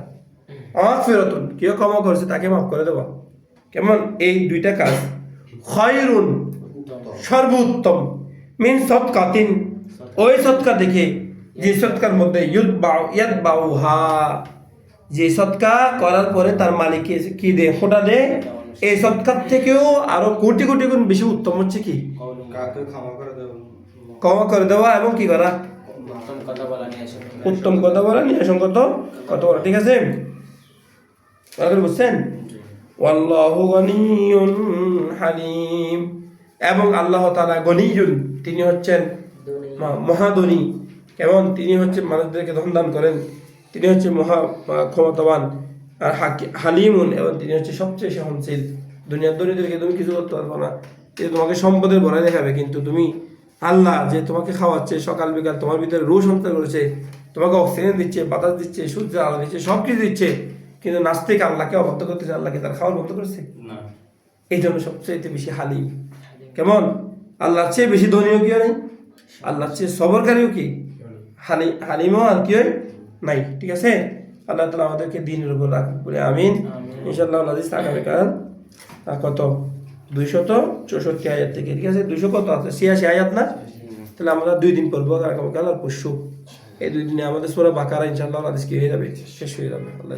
মাগফিরাতুন, কেউ ক্ষমা করেছে তাকে মাফ করে দেওয়া, কেমন? এই দুইটা কাজ। খায়রুন, সর্বোত্তম। মিন সাদকাতিন, ওই সদকা দেখে, যে সদকার মধ্যে ইয়াতবাউহা, যে সদকা করার পরে তার মালিককে কি দে? ফোঁটা দে। এই সদকার থেকেও আরো কোটি কোটি গুণ বেশি উত্তম হচ্ছে কি? ক্ষমা করে দেওয়া, এবং কি করা? উত্তম কথা বলা, ন্যায়সঙ্গত কথা বলা, ঠিক আছে? বুঝছেন? ওয়াল্লাহু গনিয়্যুন হালিম, এবং আল্লাহ তাআলা গনিয়্যুন, তিনি হচ্ছেন মহাধনী, কেমন? তিনি হচ্ছেন মানুষদেরকে ধন দান করেন, তিনি হচ্ছে মহা ক্ষমতাবান। আর হালিমুন, এবং তিনি হচ্ছে সবচেয়ে সহনশীল। দুনিয়ার ধনীদেরকে তুমি কিছু করতে পারবো না, কিন্তু তোমাকে সম্পদের ভরাই দেখাবে, কিন্তু তুমি আল্লাহ যে তোমাকে খাওয়াচ্ছে সকাল বিকাল, তোমার ভিতরে রূহ সঞ্চার করেছে, তোমাকে অক্সিজেন দিচ্ছে, বাতাস দিচ্ছে, সূর্যের আলো দিচ্ছে, সব কিছু দিচ্ছে, কিন্তু নাস্তিক আল্লাহকে অবাধ্য করতেছে, আল্লাহকে তার খাওয়ার বন্ধ করেছে। এই জন্য সবচেয়ে বেশি হালিম, কেমন? আল্লাহর চেয়ে বেশি ধনীও কেউ নেই, আল্লাহর চেয়ে সবরকারীও কি? হালিমও আর কেউ নাই, ঠিক আছে? আল্লাহ তাআলা আমাদেরকে দ্বীনের উপর রাখুন বলে আমিন। ইনশাআল্লাহ হাদিস আগামীকাল কত? 264 আয়াত থেকে, ঠিক আছে? 200 কত আছে? 86 আয়াত না? তাহলে আমরা 2 দিন পড়বো, আগামীকাল আর পরশু। এই 2 দিনে আমাদের সূরা বাকারা ইনশাআল্লাহ হাদিস কি হয়ে যাবে? শেষ হয়ে যাবে। আল্লাহ